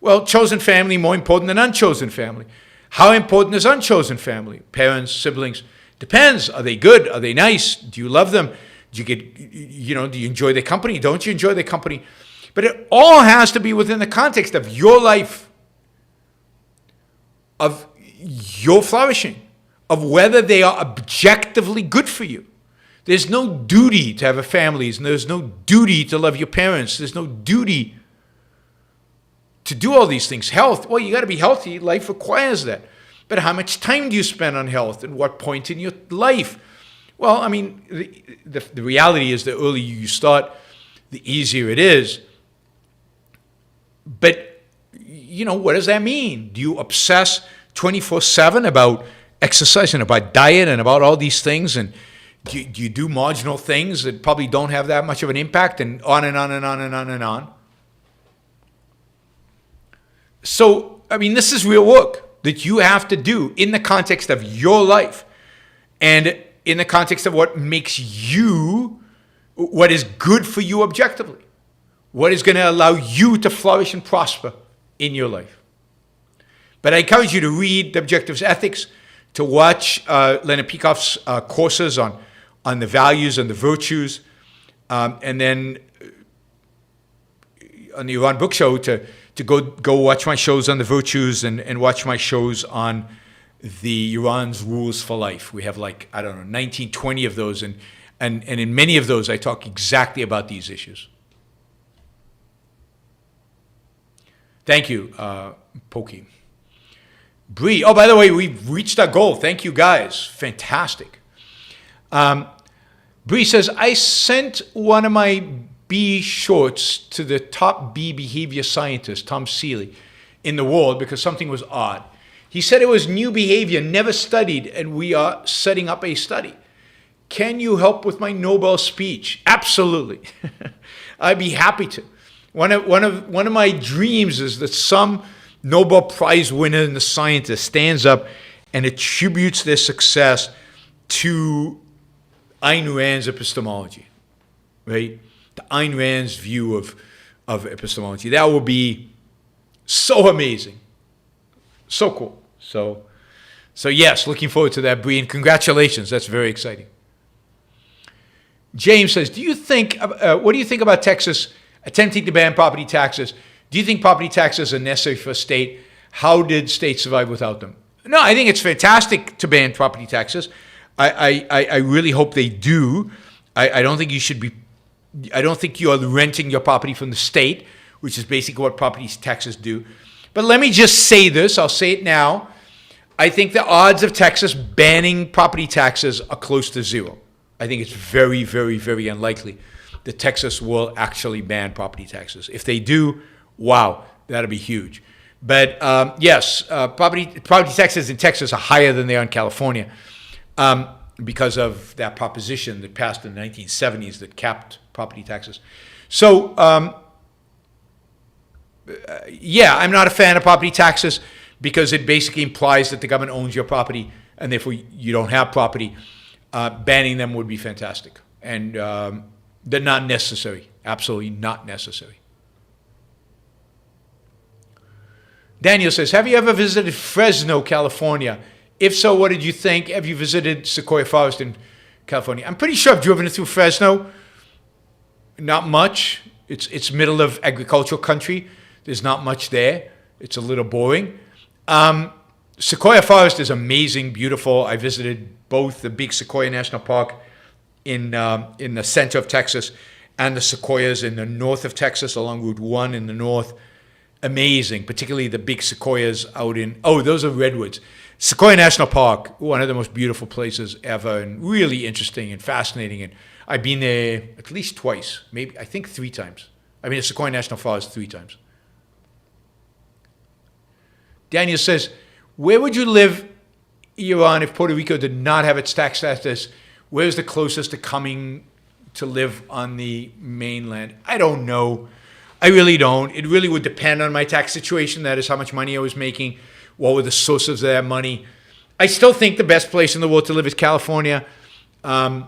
Well, chosen family more important than unchosen family. How important is unchosen family? Parents, siblings, depends. Are they good? Are they nice? Do you love them? Do you enjoy their company? Don't you enjoy their company? But it all has to be within the context of your life, of your flourishing, of whether they are objectively good for you. There's no duty to have a family, and there's no duty to love your parents. There's no duty to do all these things. Health, well, you got to be healthy. Life requires that. But how much time do you spend on health? And what point in your life? Well, I mean, the reality is the earlier you start, the easier it is. But, what does that mean? Do you obsess 24/7 about exercise and about diet and about all these things? And do you do marginal things that probably don't have that much of an impact, and on and on and on and on and on? So, I mean, this is real work that you have to do in the context of your life and in the context of what makes you, what is good for you objectively, what is going to allow you to flourish and prosper in your life. But I encourage you to read The Objectivist Ethics, to watch Leonard Peikoff's courses on the values and the virtues, and then on the Yaron Brook Show to go watch my shows on the virtues and watch my shows on the Yaron's Rules for Life. We have 19, 20 of those, and in many of those I talk exactly about these issues. Thank you, Pokey. Bree, oh, by the way, we've reached our goal. Thank you, guys. Fantastic. Bree says, I sent one of my B shorts to the top B behavior scientist, Tom Seeley, in the world because something was odd. He said it was new behavior, never studied, and we are setting up a study. Can you help with my Nobel speech? Absolutely. I'd be happy to. One of my dreams is that some Nobel Prize winner and the scientist stands up and attributes their success to Ayn Rand's epistemology, right? To Ayn Rand's view of epistemology. That would be so amazing. So cool. So yes, looking forward to that, Bree, and congratulations. That's very exciting. James says, what do you think about Texas attempting to ban property taxes? Do you think property taxes are necessary for a state? How did states survive without them? No, I think it's fantastic to ban property taxes. I really hope they do. I don't think you should be. I don't think you are renting your property from the state, which is basically what property taxes do. But let me just say this. I'll say it now. I think the odds of Texas banning property taxes are close to zero. I think it's very, very, very unlikely that Texas will actually ban property taxes. If they do, wow, that'll be huge. But yes, property taxes in Texas are higher than they are in California because of that proposition that passed in the 1970s that capped property taxes. So, yeah, I'm not a fan of property taxes because it basically implies that the government owns your property and therefore you don't have property. Banning them would be fantastic. And they're not necessary. Absolutely not necessary. Daniel says, have you ever visited Fresno, California? If so, what did you think? Have you visited Sequoia Forest in California? I'm pretty sure I've driven through Fresno. Not much. It's middle of agricultural country. There's not much there. It's a little boring. Sequoia Forest is amazing, beautiful. I visited both the Big Sequoia National Park in the center of Texas and the sequoias in the north of Texas along Route 1 in the north. Amazing, particularly the big sequoias out in, those are redwoods. Sequoia National Park, one of the most beautiful places ever, and really interesting and fascinating. And I've been there at least twice, maybe, I think 3 times. I've been to Sequoia National Forest 3 times. Daniel says, where would you live Yaron, if Puerto Rico did not have its tax status, where's the closest to coming to live on the mainland? I don't know. I really don't. It really would depend on my tax situation. That is how much money I was making. What were the sources of that money? I still think the best place in the world to live is California. If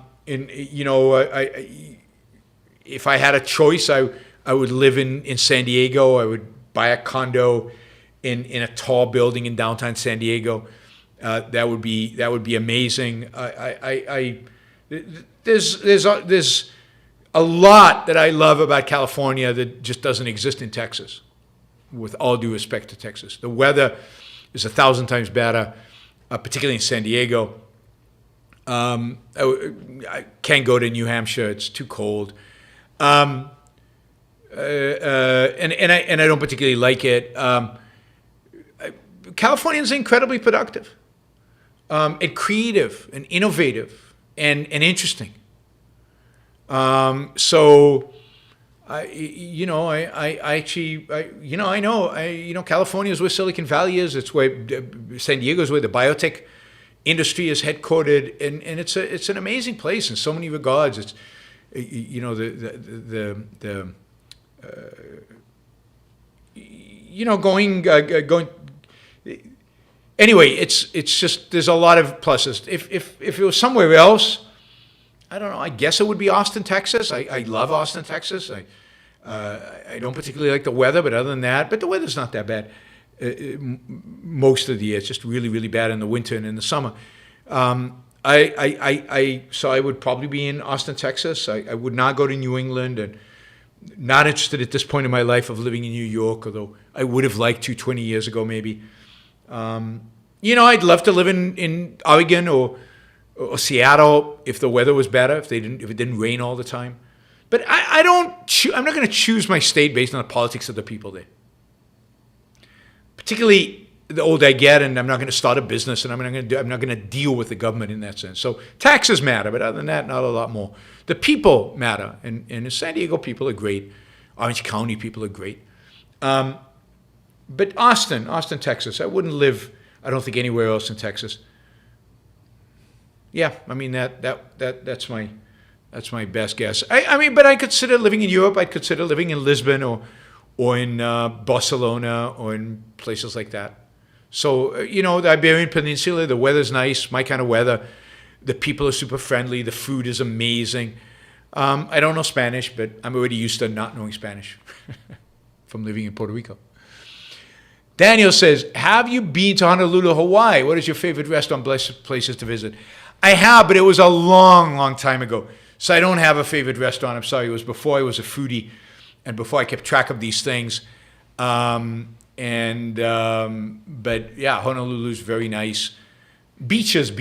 I had a choice, I would live in San Diego. I would buy a condo in a tall building in downtown San Diego. That would be amazing. There's a lot that I love about California that just doesn't exist in Texas. With all due respect to Texas, the weather is 1,000 times better, particularly in San Diego. I can't go to New Hampshire; it's too cold. And I don't particularly like it. Californians are incredibly productive, and creative, and innovative, and interesting. California is where Silicon Valley is. It's where San Diego is, where the biotech industry is headquartered, and it's an amazing place in so many regards. It's going. Anyway, it's just there's a lot of pluses. If it was somewhere else, I don't know. I guess it would be Austin, Texas. I love Austin, Texas. I don't particularly like the weather, but other than that, but the weather's not that bad most of the year. It's just really, really bad in the winter and in the summer. So I would probably be in Austin, Texas. I would not go to New England, and not interested at this point in my life of living in New York, although I would have liked to 20 years ago maybe. I'd love to live in Oregon or Seattle if the weather was better, if it didn't rain all the time. But I'm not going to choose my state based on the politics of the people there. Particularly the older I get, and I'm not going to start a business, and I'm not going to deal with the government in that sense. So taxes matter, but other than that, not a lot more. The people matter, and the San Diego people are great. Orange County people are great. But Austin, Texas, I wouldn't live, I don't think, anywhere else in Texas. Yeah, I mean that's my best guess. But I consider living in Europe. I'd consider living in Lisbon or in Barcelona or in places like that. So the Iberian Peninsula, the weather's nice, my kind of weather. The people are super friendly. The food is amazing. I don't know Spanish, but I'm already used to not knowing Spanish from living in Puerto Rico. Daniel says, have you been to Honolulu, Hawaii? What is your favorite restaurant places to visit? I have, but it was a long, long time ago. So I don't have a favorite restaurant. I'm sorry. It was before I was a foodie and before I kept track of these things. But yeah, Honolulu's very nice. Beaches.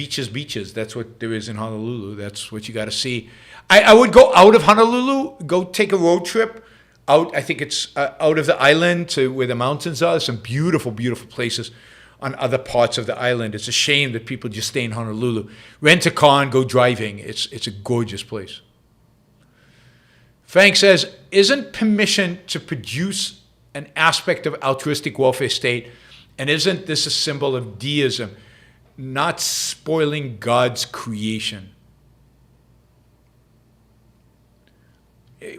That's what there is in Honolulu. That's what you got to see. I would go out of Honolulu, go take a road trip out. I think it's out of the island to where the mountains are. There's some beautiful, beautiful places on other parts of the island. It's a shame that people just stay in Honolulu. Rent a car and go driving. It's a gorgeous place. Frank says, isn't permission to produce an aspect of altruistic welfare state, and isn't this a symbol of deism, not spoiling God's creation?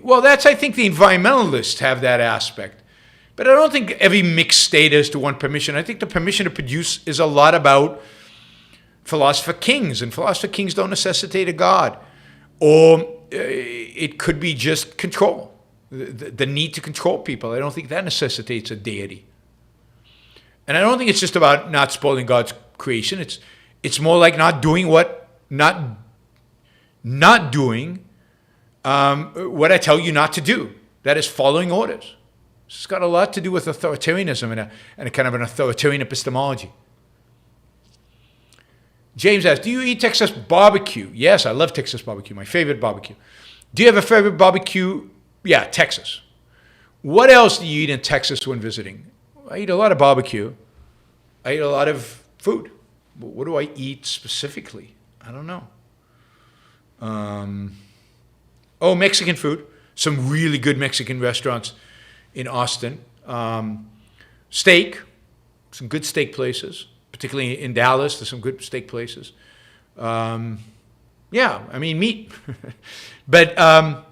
Well, I think the environmentalists have that aspect. But I don't think every mixed state has to want permission. I think the permission to produce is a lot about philosopher kings, and philosopher kings don't necessitate a God. Or it could be just control, the need to control people. I don't think that necessitates a deity. And I don't think it's just about not spoiling God's creation. It's more like not doing what I tell you not to do. That is following orders. It's got a lot to do with authoritarianism and a kind of an authoritarian epistemology. James asks, do you eat Texas barbecue? Yes, I love Texas barbecue, my favorite barbecue. Do you have a favorite barbecue? Yeah, Texas. What else do you eat in Texas when visiting? I eat a lot of barbecue. I eat a lot of food. What do I eat specifically? I don't know. Mexican food. Some really good Mexican restaurants in Austin. Steak. Some good steak places. particularly in Dallas. There's some good steak places. Yeah, I mean, meat. But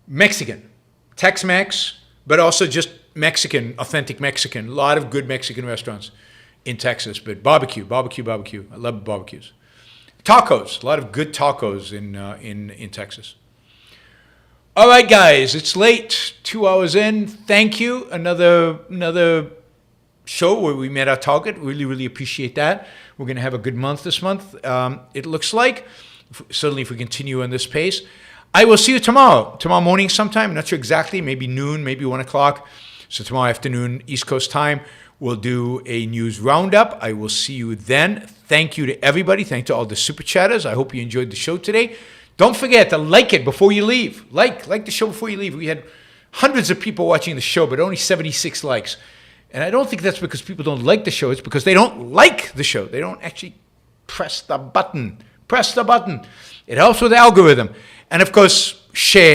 Mexican, Tex-Mex, but also just Mexican, authentic Mexican. A lot of good Mexican restaurants in Texas, but barbecue. I love barbecues. Tacos, a lot of good tacos in Texas. All right, guys, it's late. 2 hours in. Thank you. Another show where we met our target. Really, really appreciate that. We're going to have a good month this month. It looks like, certainly if we continue on this pace. I will see you tomorrow morning sometime. I'm not sure exactly, maybe noon, maybe 1 o'clock. So tomorrow afternoon, East Coast time, we'll do a news roundup. I will see you then. Thank you to everybody. Thank you to all the super chatters. I hope you enjoyed the show today. Don't forget to like it before you leave. Like the show before you leave. We had hundreds of people watching the show, but only 76 likes. And I don't think that's because people don't like the show. It's because they don't like the show. They don't actually press the button. Press the button. It helps with the algorithm. And of course, share.